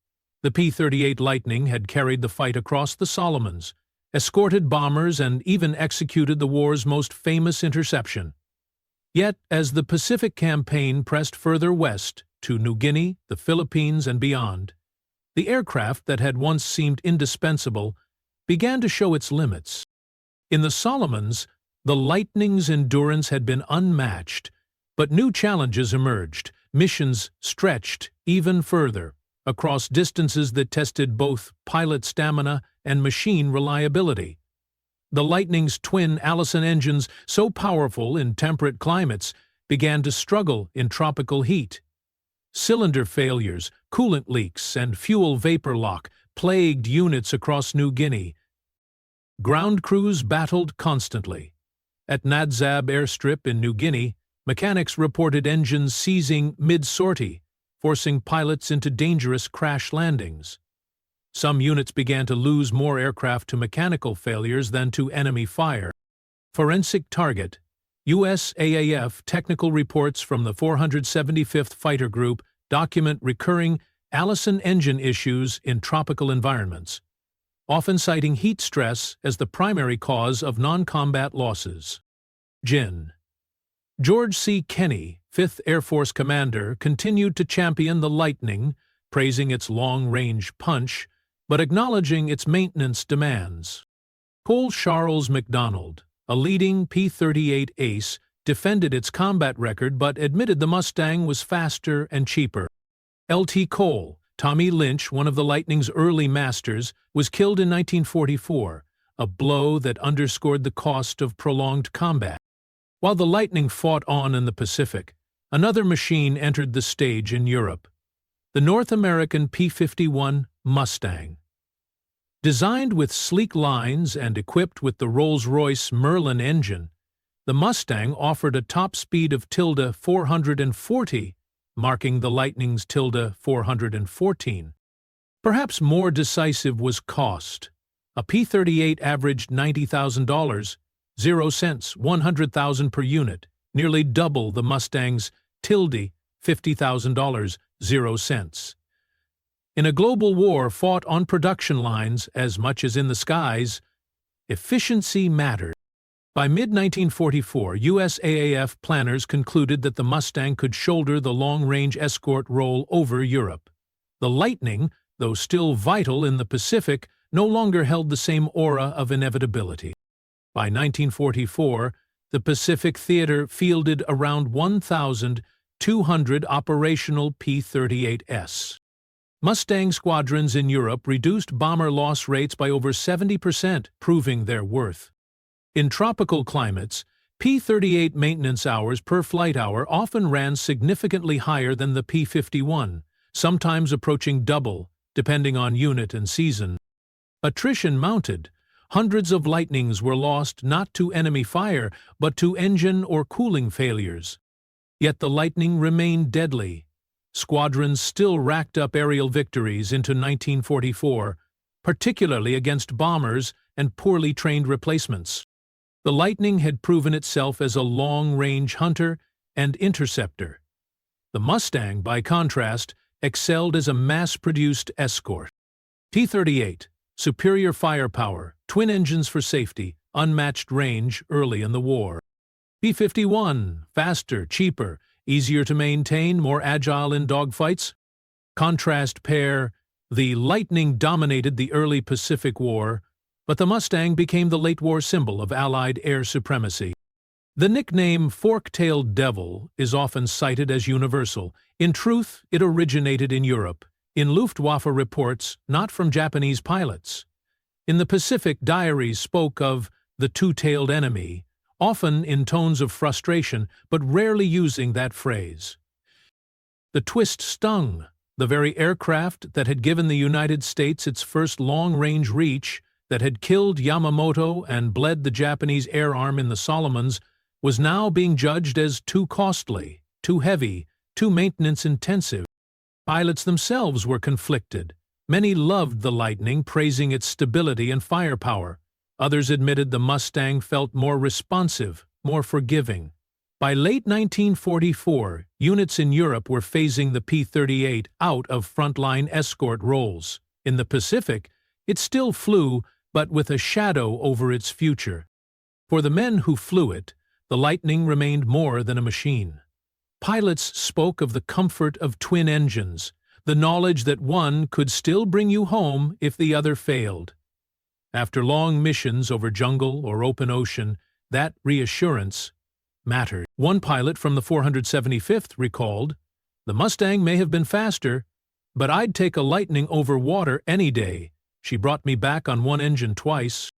The P-38 Lightning had carried the fight across the Solomons, escorted bombers, and even executed the war's most famous interception. Yet, as the Pacific campaign pressed further west, to New Guinea, the Philippines, and beyond, the aircraft that had once seemed indispensable began to show its limits. In the Solomons, the Lightning's endurance had been unmatched, but new challenges emerged. Missions stretched even further, across distances that tested both pilot stamina and machine reliability. The Lightning's twin Allison engines, so powerful in temperate climates, began to struggle in tropical heat. Cylinder failures, coolant leaks, and fuel vapor lock plagued units across New Guinea. Ground crews battled constantly. At Nadzab airstrip in New Guinea, mechanics reported engines seizing mid-sortie, forcing pilots into dangerous crash landings. Some units began to lose more aircraft to mechanical failures than to enemy fire. Forensic Target, USAAF technical reports from the 475th Fighter Group document recurring Allison engine issues in tropical environments, often citing heat stress as the primary cause of non-combat losses. Gin. George C. Kenney, 5th Air Force commander, continued to champion the Lightning, praising its long-range punch, but acknowledging its maintenance demands. Cole Charles McDonald, a leading P-38 ace, defended its combat record but admitted the Mustang was faster and cheaper. L.T. Cole, Tommy Lynch, one of the Lightning's early masters, was killed in 1944, a blow that underscored the cost of prolonged combat. While the Lightning fought on in the Pacific, another machine entered the stage in Europe, the North American P-51 Mustang. Designed with sleek lines and equipped with the Rolls-Royce Merlin engine, the Mustang offered a top speed of -440, marking the Lightning's -414. Perhaps more decisive was cost. A P-38 averaged $90,000, 0 cents, $100,000 per unit, nearly double the Mustang's $50,000, 0 cents. In a global war fought on production lines as much as in the skies, efficiency mattered. By mid-1944, USAAF planners concluded that the Mustang could shoulder the long-range escort role over Europe. The Lightning, though still vital in the Pacific, no longer held the same aura of inevitability. By 1944, the Pacific Theater fielded around 1,200 operational P-38s. Mustang squadrons in Europe reduced bomber loss rates by over 70%, proving their worth. In tropical climates, P-38 maintenance hours per flight hour often ran significantly higher than the P-51, sometimes approaching double, depending on unit and season. Attrition mounted. Hundreds of Lightnings were lost not to enemy fire, but to engine or cooling failures. Yet the Lightning remained deadly. Squadrons still racked up aerial victories into 1944, particularly against bombers and poorly trained replacements. The Lightning had proven itself as a long-range hunter and interceptor. The Mustang, by contrast, excelled as a mass-produced escort. P-38, superior firepower, twin engines for safety, unmatched range early in the war. P-51, faster, cheaper, easier to maintain, more agile in dogfights. Contrast pair, the Lightning dominated the early Pacific War, but the Mustang became the late war symbol of Allied air supremacy. The nickname fork-tailed devil is often cited as universal. In truth, it originated in Europe, in Luftwaffe reports, not from Japanese pilots. In the Pacific, diaries spoke of the two-tailed enemy, often in tones of frustration, but rarely using that phrase. The twist stung. The very aircraft that had given the United States its first long-range reach, that had killed Yamamoto and bled the Japanese air arm in the Solomons, was now being judged as too costly, too heavy, too maintenance-intensive. Pilots themselves were conflicted. Many loved the Lightning, praising its stability and firepower. Others admitted the Mustang felt more responsive, more forgiving. By late 1944, units in Europe were phasing the P-38 out of frontline escort roles. In the Pacific, it still flew, but with a shadow over its future. For the men who flew it, the Lightning remained more than a machine. Pilots spoke of the comfort of twin engines, the knowledge that one could still bring you home if the other failed. After long missions over jungle or open ocean, that reassurance mattered. One pilot from the 475th recalled, "The Mustang may have been faster, but I'd take a Lightning over water any day. She brought me back on one engine twice."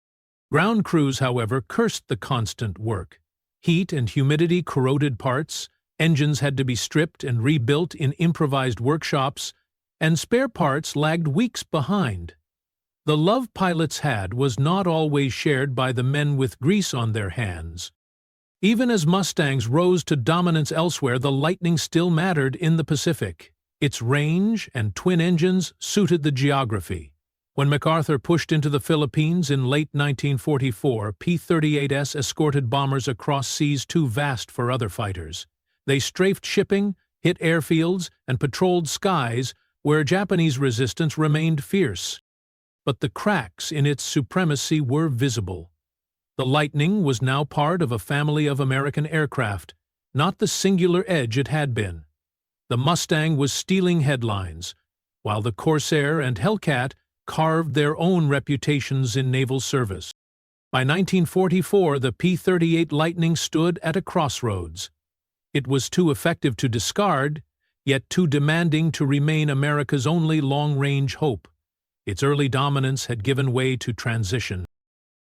Ground crews, however, cursed the constant work. Heat and humidity corroded parts, engines had to be stripped and rebuilt in improvised workshops, and spare parts lagged weeks behind. The love pilots had was not always shared by the men with grease on their hands. Even as Mustangs rose to dominance elsewhere, the Lightning still mattered in the Pacific. Its range and twin engines suited the geography. When MacArthur pushed into the Philippines in late 1944, P-38s escorted bombers across seas too vast for other fighters. They strafed shipping, hit airfields, and patrolled skies where Japanese resistance remained fierce. But the cracks in its supremacy were visible. The Lightning was now part of a family of American aircraft, not the singular edge it had been. The Mustang was stealing headlines, while the Corsair and Hellcat carved their own reputations in naval service. By 1944, the P-38 Lightning stood at a crossroads. It was too effective to discard, yet too demanding to remain America's only long-range hope. Its early dominance had given way to transition.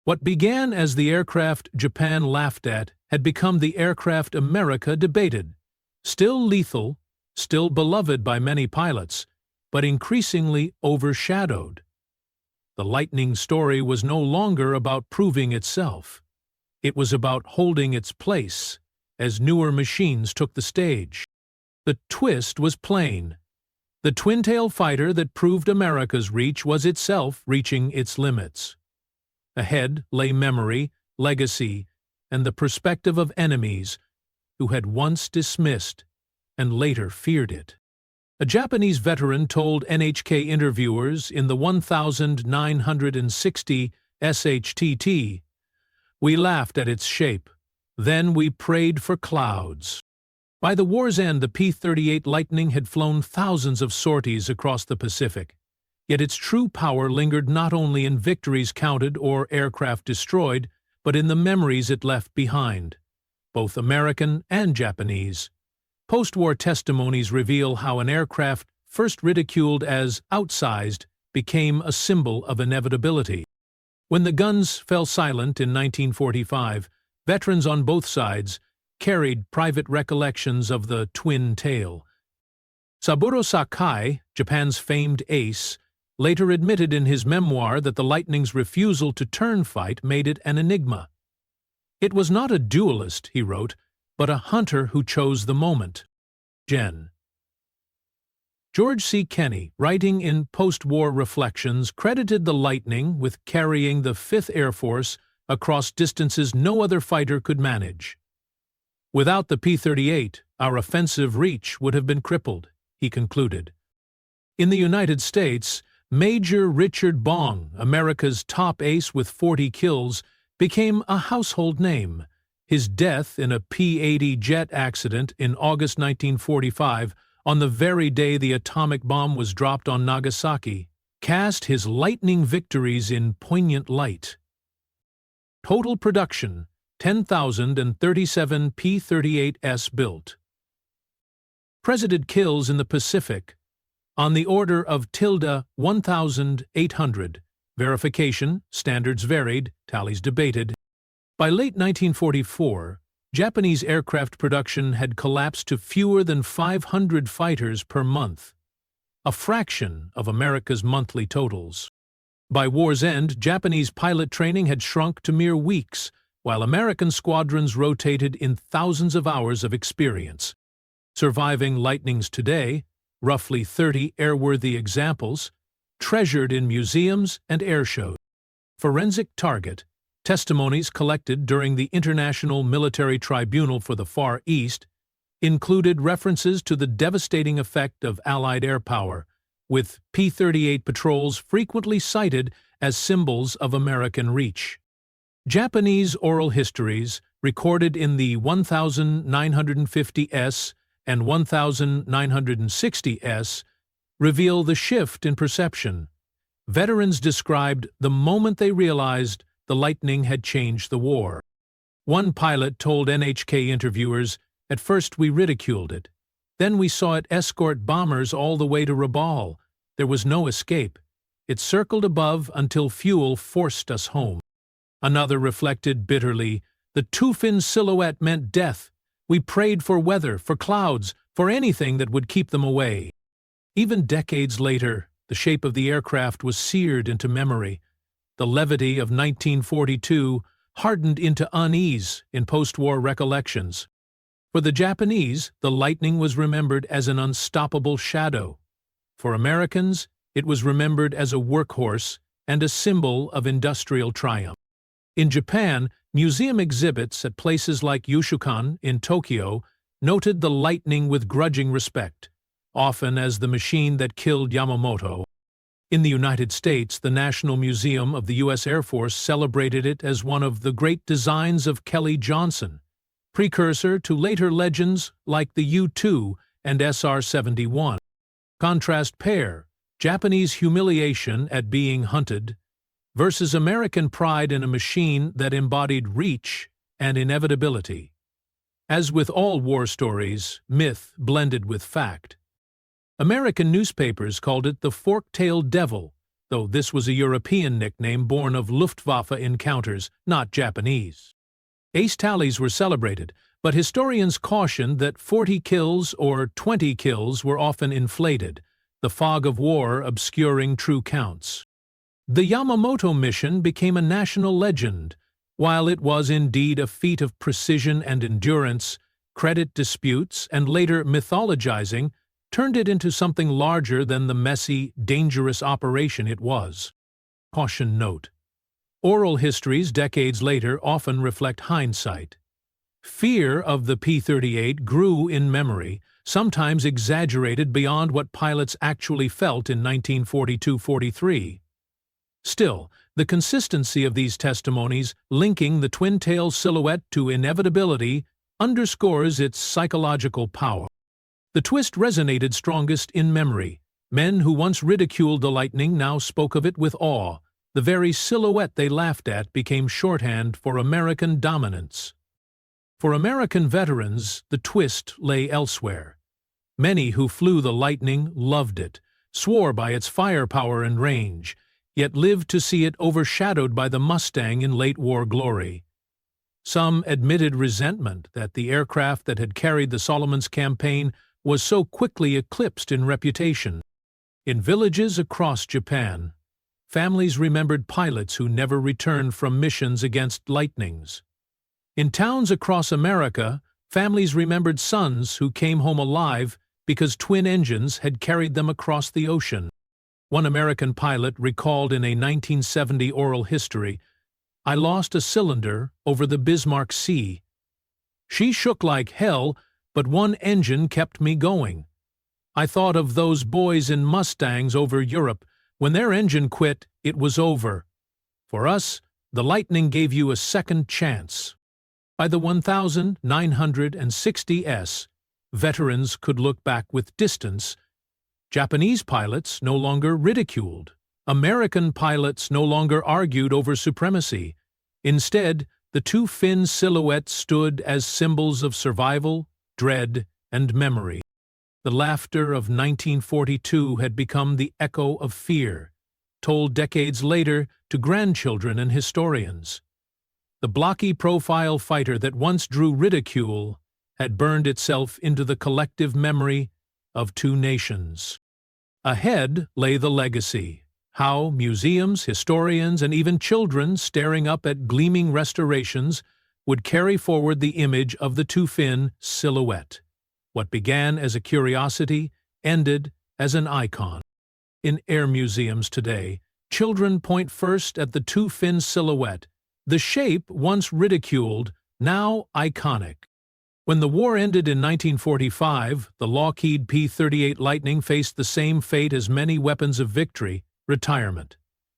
What began as the aircraft Japan laughed at had become the aircraft America debated. Still lethal, still beloved by many pilots, but increasingly overshadowed. The Lightning story was no longer about proving itself. It was about holding its place as newer machines took the stage. The twist was plain. The twin-tail fighter that proved America's reach was itself reaching its limits. Ahead lay memory, legacy, and the perspective of enemies who had once dismissed and later feared it. A Japanese veteran told NHK interviewers in the 1960 SHTT, "We laughed at its shape. Then we prayed for clouds." By the war's end, the P-38 Lightning had flown thousands of sorties across the Pacific. Yet its true power lingered not only in victories counted or aircraft destroyed, but in the memories it left behind. both American and Japanese. Post-war testimonies reveal how an aircraft first ridiculed as outsized became a symbol of inevitability. When the guns fell silent in 1945, veterans on both sides carried private recollections of the twin tail. Saburo Sakai, Japan's famed ace, later admitted in his memoir that the Lightning's refusal to turn fight made it an enigma. "It was not a duelist," he wrote, "but a hunter who chose the moment." Gen. George C. Kenney, writing in Post-War Reflections, credited the Lightning with carrying the 5th Air Force across distances no other fighter could manage. "Without the P-38, our offensive reach would have been crippled," he concluded. In the United States, Major Richard Bong, America's top ace with 40 kills, became a household name. His death in a P-80 jet accident in August 1945, on the very day the atomic bomb was dropped on Nagasaki, cast his lightning victories in poignant light. Total production: 10,037 P-38s built. President kills in the Pacific: on the order of 1,800. Verification: standards varied, tallies debated. By late 1944, Japanese aircraft production had collapsed to fewer than 500 fighters per month, a fraction of America's monthly totals. By war's end, Japanese pilot training had shrunk to mere weeks, while American squadrons rotated in thousands of hours of experience. Surviving Lightnings today, roughly 30 airworthy examples, treasured in museums and airshows. Forensic target: testimonies collected during the International Military Tribunal for the Far East included references to the devastating effect of Allied air power, with P-38 patrols frequently cited as symbols of American reach. Japanese oral histories, recorded in the 1950s and 1960s, reveal the shift in perception. Veterans described the moment they realized the Lightning had changed the war. One pilot told NHK interviewers, "At first we ridiculed it. Then we saw it escort bombers all the way to Rabaul. There was no escape. It circled above until fuel forced us home." Another reflected bitterly, "The two-fin silhouette meant death. We prayed for weather, for clouds, for anything that would keep them away." Even decades later, the shape of the aircraft was seared into memory. The levity of 1942 hardened into unease in post-war recollections. For the Japanese, the Lightning was remembered as an unstoppable shadow. For Americans, it was remembered as a workhorse and a symbol of industrial triumph. In Japan, museum exhibits at places like Yushukan in Tokyo noted the Lightning with grudging respect, often as the machine that killed Yamamoto. In the United States, the National Museum of the U.S. Air Force celebrated it as one of the great designs of Kelly Johnson, precursor to later legends like the U-2 and SR-71. Contrast pair: Japanese humiliation at being hunted versus American pride in a machine that embodied reach and inevitability. As with all war stories, myth blended with fact. American newspapers called it the fork-tailed devil, though this was a European nickname born of Luftwaffe encounters, not Japanese. Ace tallies were celebrated, but historians cautioned that 40 kills or 20 kills were often inflated, the fog of war obscuring true counts. The Yamamoto mission became a national legend. While it was indeed a feat of precision and endurance, credit disputes and later mythologizing turned it into something larger than the messy, dangerous operation it was. Caution note: oral histories decades later often reflect hindsight. Fear of the P-38 grew in memory, sometimes exaggerated beyond what pilots actually felt in 1942-43. Still, the consistency of these testimonies, linking the twin-tail silhouette to inevitability, underscores its psychological power. The twist resonated strongest in memory. Men who once ridiculed the Lightning now spoke of it with awe. The very silhouette they laughed at became shorthand for American dominance. For American veterans, the twist lay elsewhere. Many who flew the Lightning loved it, swore by its firepower and range, yet lived to see it overshadowed by the Mustang in late-war glory. Some admitted resentment that the aircraft that had carried the Solomons campaign was so quickly eclipsed in reputation. In villages across Japan, families remembered pilots who never returned from missions against Lightnings. In towns across America, families remembered sons who came home alive because twin engines had carried them across the ocean. One American pilot recalled in a 1970 oral history, "I lost a cylinder over the Bismarck Sea. She shook like hell, but one engine kept me going. I thought of those boys in Mustangs over Europe. When their engine quit, it was over. For us, the Lightning gave you a second chance." By the 1960s, veterans could look back with distance. Japanese pilots no longer ridiculed. American pilots no longer argued over supremacy. Instead, the two fin silhouettes stood as symbols of survival, dread, and memory. The laughter of 1942 had become the echo of fear, told decades later to grandchildren and historians. The blocky profile fighter that once drew ridicule had burned itself into the collective memory of two nations. Ahead lay the legacy, how museums, historians, and even children staring up at gleaming restorations would carry forward the image of the two-fin silhouette. What began as a curiosity ended as an icon. In air museums today, children point first at the two-fin silhouette, the shape once ridiculed, now iconic. When the war ended in 1945, the Lockheed P-38 Lightning faced the same fate as many weapons of victory: retirement.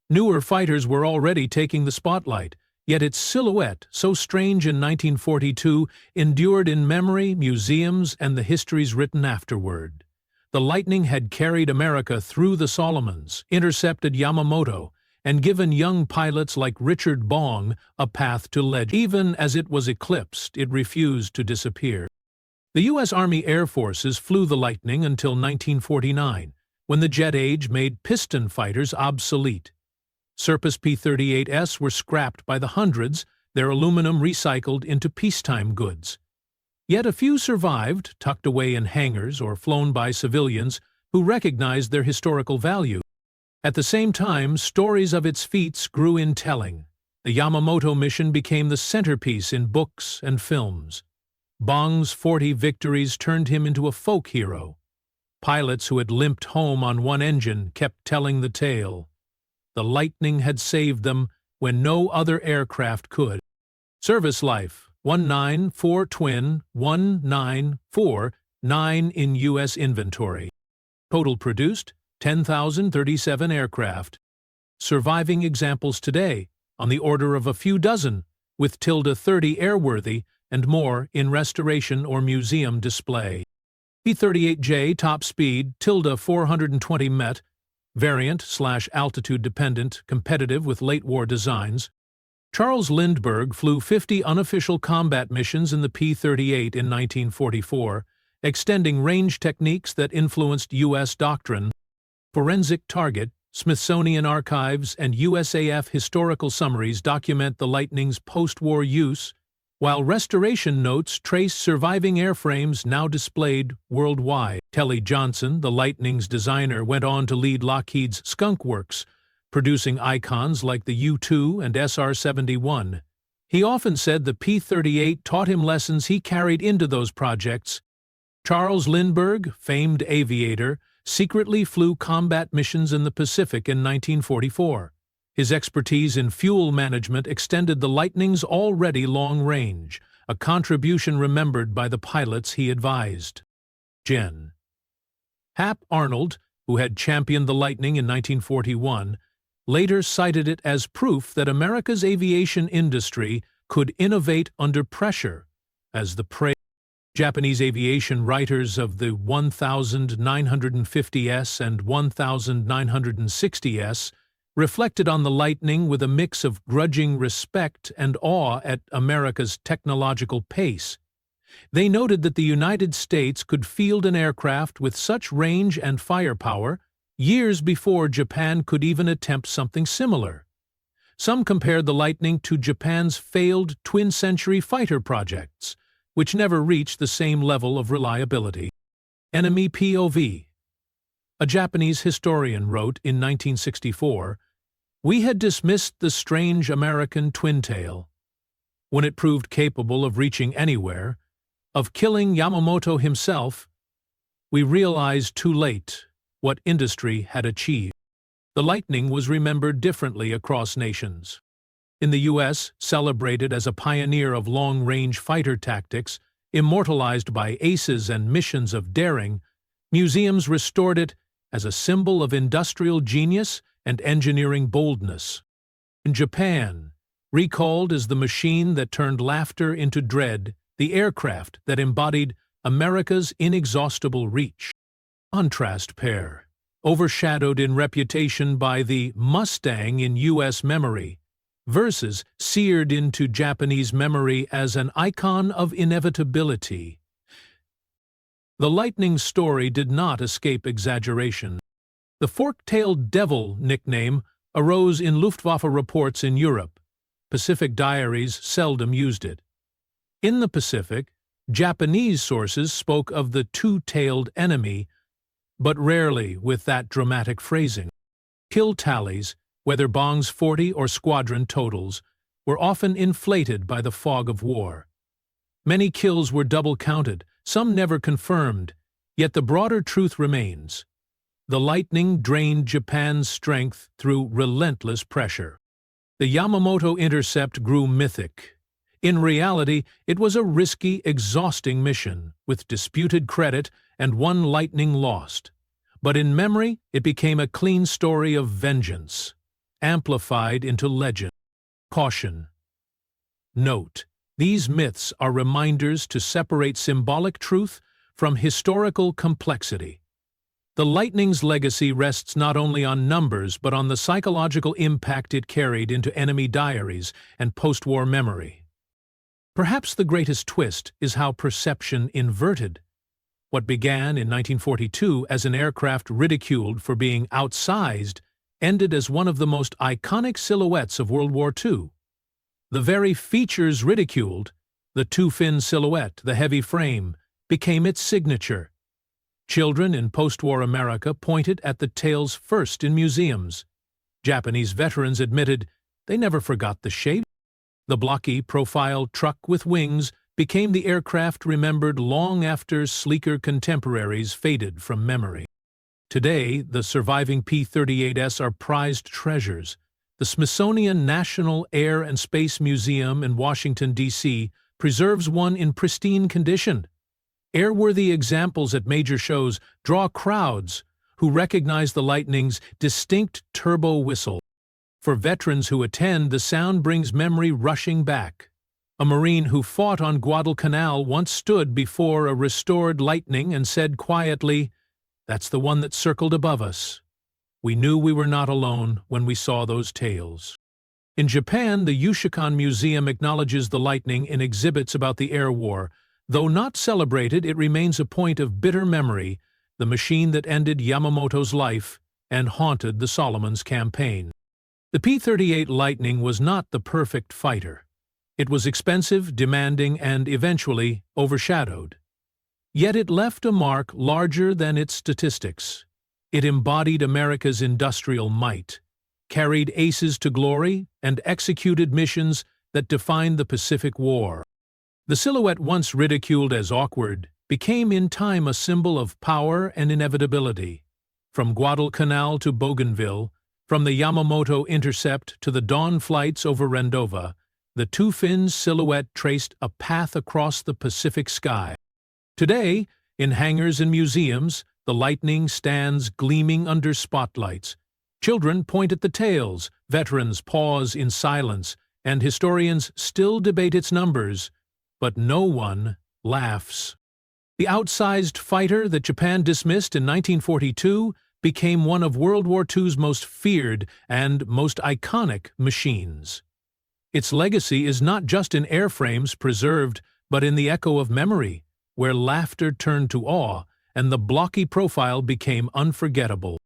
Newer fighters were already taking the spotlight, yet its silhouette, so strange in 1942, endured in memory, museums, and the histories written afterward. The Lightning had carried America through the Solomons, intercepted Yamamoto, and given young pilots like Richard Bong a path to legend. Even as it was eclipsed, it refused to disappear. The U.S. Army Air Forces flew the Lightning until 1949, when the jet age made piston fighters obsolete. Surface P-38s were scrapped by the hundreds, their aluminum recycled into peacetime goods. Yet a few survived, tucked away in hangars or flown by civilians who recognized their historical value. At the same time, stories of its feats grew in telling. The Yamamoto mission became the centerpiece in books and films. Bong's 40 victories turned him into a folk hero. Pilots who had limped home on one engine kept telling the tale. The Lightning had saved them when no other aircraft could. Service life: 194 twin, 1949 in U.S. inventory. Total produced: 10,037 aircraft. Surviving examples today, on the order of a few dozen, with -30 airworthy and more in restoration or museum display. P-38J top speed, -420 met, variant/altitude dependent, competitive with late-war designs. Charles Lindbergh flew 50 unofficial combat missions in the P-38 in 1944, extending range techniques that influenced U.S. doctrine. Forensic Target, Smithsonian Archives, and USAF historical summaries document the Lightning's post-war use, while restoration notes trace surviving airframes now displayed worldwide. Telly Johnson, the Lightning's designer, went on to lead Lockheed's Skunk Works, producing icons like the U-2 and SR-71. He often said the P-38 taught him lessons he carried into those projects. Charles Lindbergh, famed aviator, secretly flew combat missions in the Pacific in 1944. His expertise in fuel management extended the Lightning's already long range, a contribution remembered by the pilots he advised. Gen. Hap Arnold, who had championed the Lightning in 1941, later cited it as proof that America's aviation industry could innovate under pressure, as the praise. Japanese aviation writers of the 1950S and 1960S reflected on the Lightning with a mix of grudging respect and awe at America's technological pace. They noted that the United States could field an aircraft with such range and firepower years before Japan could even attempt something similar. Some compared the Lightning to Japan's failed twin-century fighter projects, which never reached the same level of reliability. Enemy POV. A Japanese historian wrote in 1964, "We had dismissed the strange American twin-tail. When it proved capable of reaching anywhere, of killing Yamamoto himself, we realized too late what industry had achieved." The Lightning was remembered differently across nations. In the U.S., celebrated as a pioneer of long-range fighter tactics, immortalized by aces and missions of daring, museums restored it as a symbol of industrial genius and engineering boldness. In Japan, recalled as the machine that turned laughter into dread, the aircraft that embodied America's inexhaustible reach. Contrast pair. Overshadowed in reputation by the Mustang in U.S. memory, versus seared into Japanese memory as an icon of inevitability. The Lightning's story did not escape exaggeration. The fork-tailed devil nickname arose in Luftwaffe reports in Europe. Pacific diaries seldom used it. In the Pacific, Japanese sources spoke of the two-tailed enemy, but rarely with that dramatic phrasing. Kill tallies, whether Bong's 40 or squadron totals, were often inflated by the fog of war. Many kills were double-counted, some never confirmed, yet the broader truth remains. The Lightning drained Japan's strength through relentless pressure. The Yamamoto intercept grew mythic. In reality, it was a risky, exhausting mission, with disputed credit and one Lightning lost. But in memory, it became a clean story of vengeance, amplified into legend. Caution. Note: these myths are reminders to separate symbolic truth from historical complexity. The Lightning's legacy rests not only on numbers but on the psychological impact it carried into enemy diaries and post-war memory. Perhaps the greatest twist is how perception inverted. What began in 1942 as an aircraft ridiculed for being outsized ended as one of the most iconic silhouettes of World War II. The very features ridiculed, the two-fin silhouette, the heavy frame, became its signature. Children in post-war America pointed at the tails first in museums. Japanese veterans admitted they never forgot the shape. The blocky profile truck with wings became the aircraft remembered long after sleeker contemporaries faded from memory. Today, the surviving P-38s are prized treasures. The Smithsonian National Air and Space Museum in Washington, D.C. preserves one in pristine condition. Airworthy examples at major shows draw crowds who recognize the Lightning's distinct turbo whistle. For veterans who attend, the sound brings memory rushing back. A Marine who fought on Guadalcanal once stood before a restored Lightning and said quietly, "That's the one that circled above us. We knew we were not alone when we saw those tails." In Japan, the Yushikan Museum acknowledges the Lightning in exhibits about the air war. Though not celebrated, it remains a point of bitter memory, the machine that ended Yamamoto's life and haunted the Solomons campaign. The P-38 Lightning was not the perfect fighter. It was expensive, demanding, and eventually overshadowed. Yet it left a mark larger than its statistics. It embodied America's industrial might, carried aces to glory, and executed missions that defined the Pacific War. The silhouette, once ridiculed as awkward, became in time a symbol of power and inevitability. From Guadalcanal to Bougainville, from the Yamamoto intercept to the dawn flights over Rendova, the two-fin silhouette traced a path across the Pacific sky. Today, in hangars and museums, the Lightning stands gleaming under spotlights. Children point at the tails, veterans pause in silence, and historians still debate its numbers, but no one laughs. The outsized fighter that Japan dismissed in 1942 became one of World War II's most feared and most iconic machines. Its legacy is not just in airframes preserved, but in the echo of memory, where laughter turned to awe and the blocky profile became unforgettable.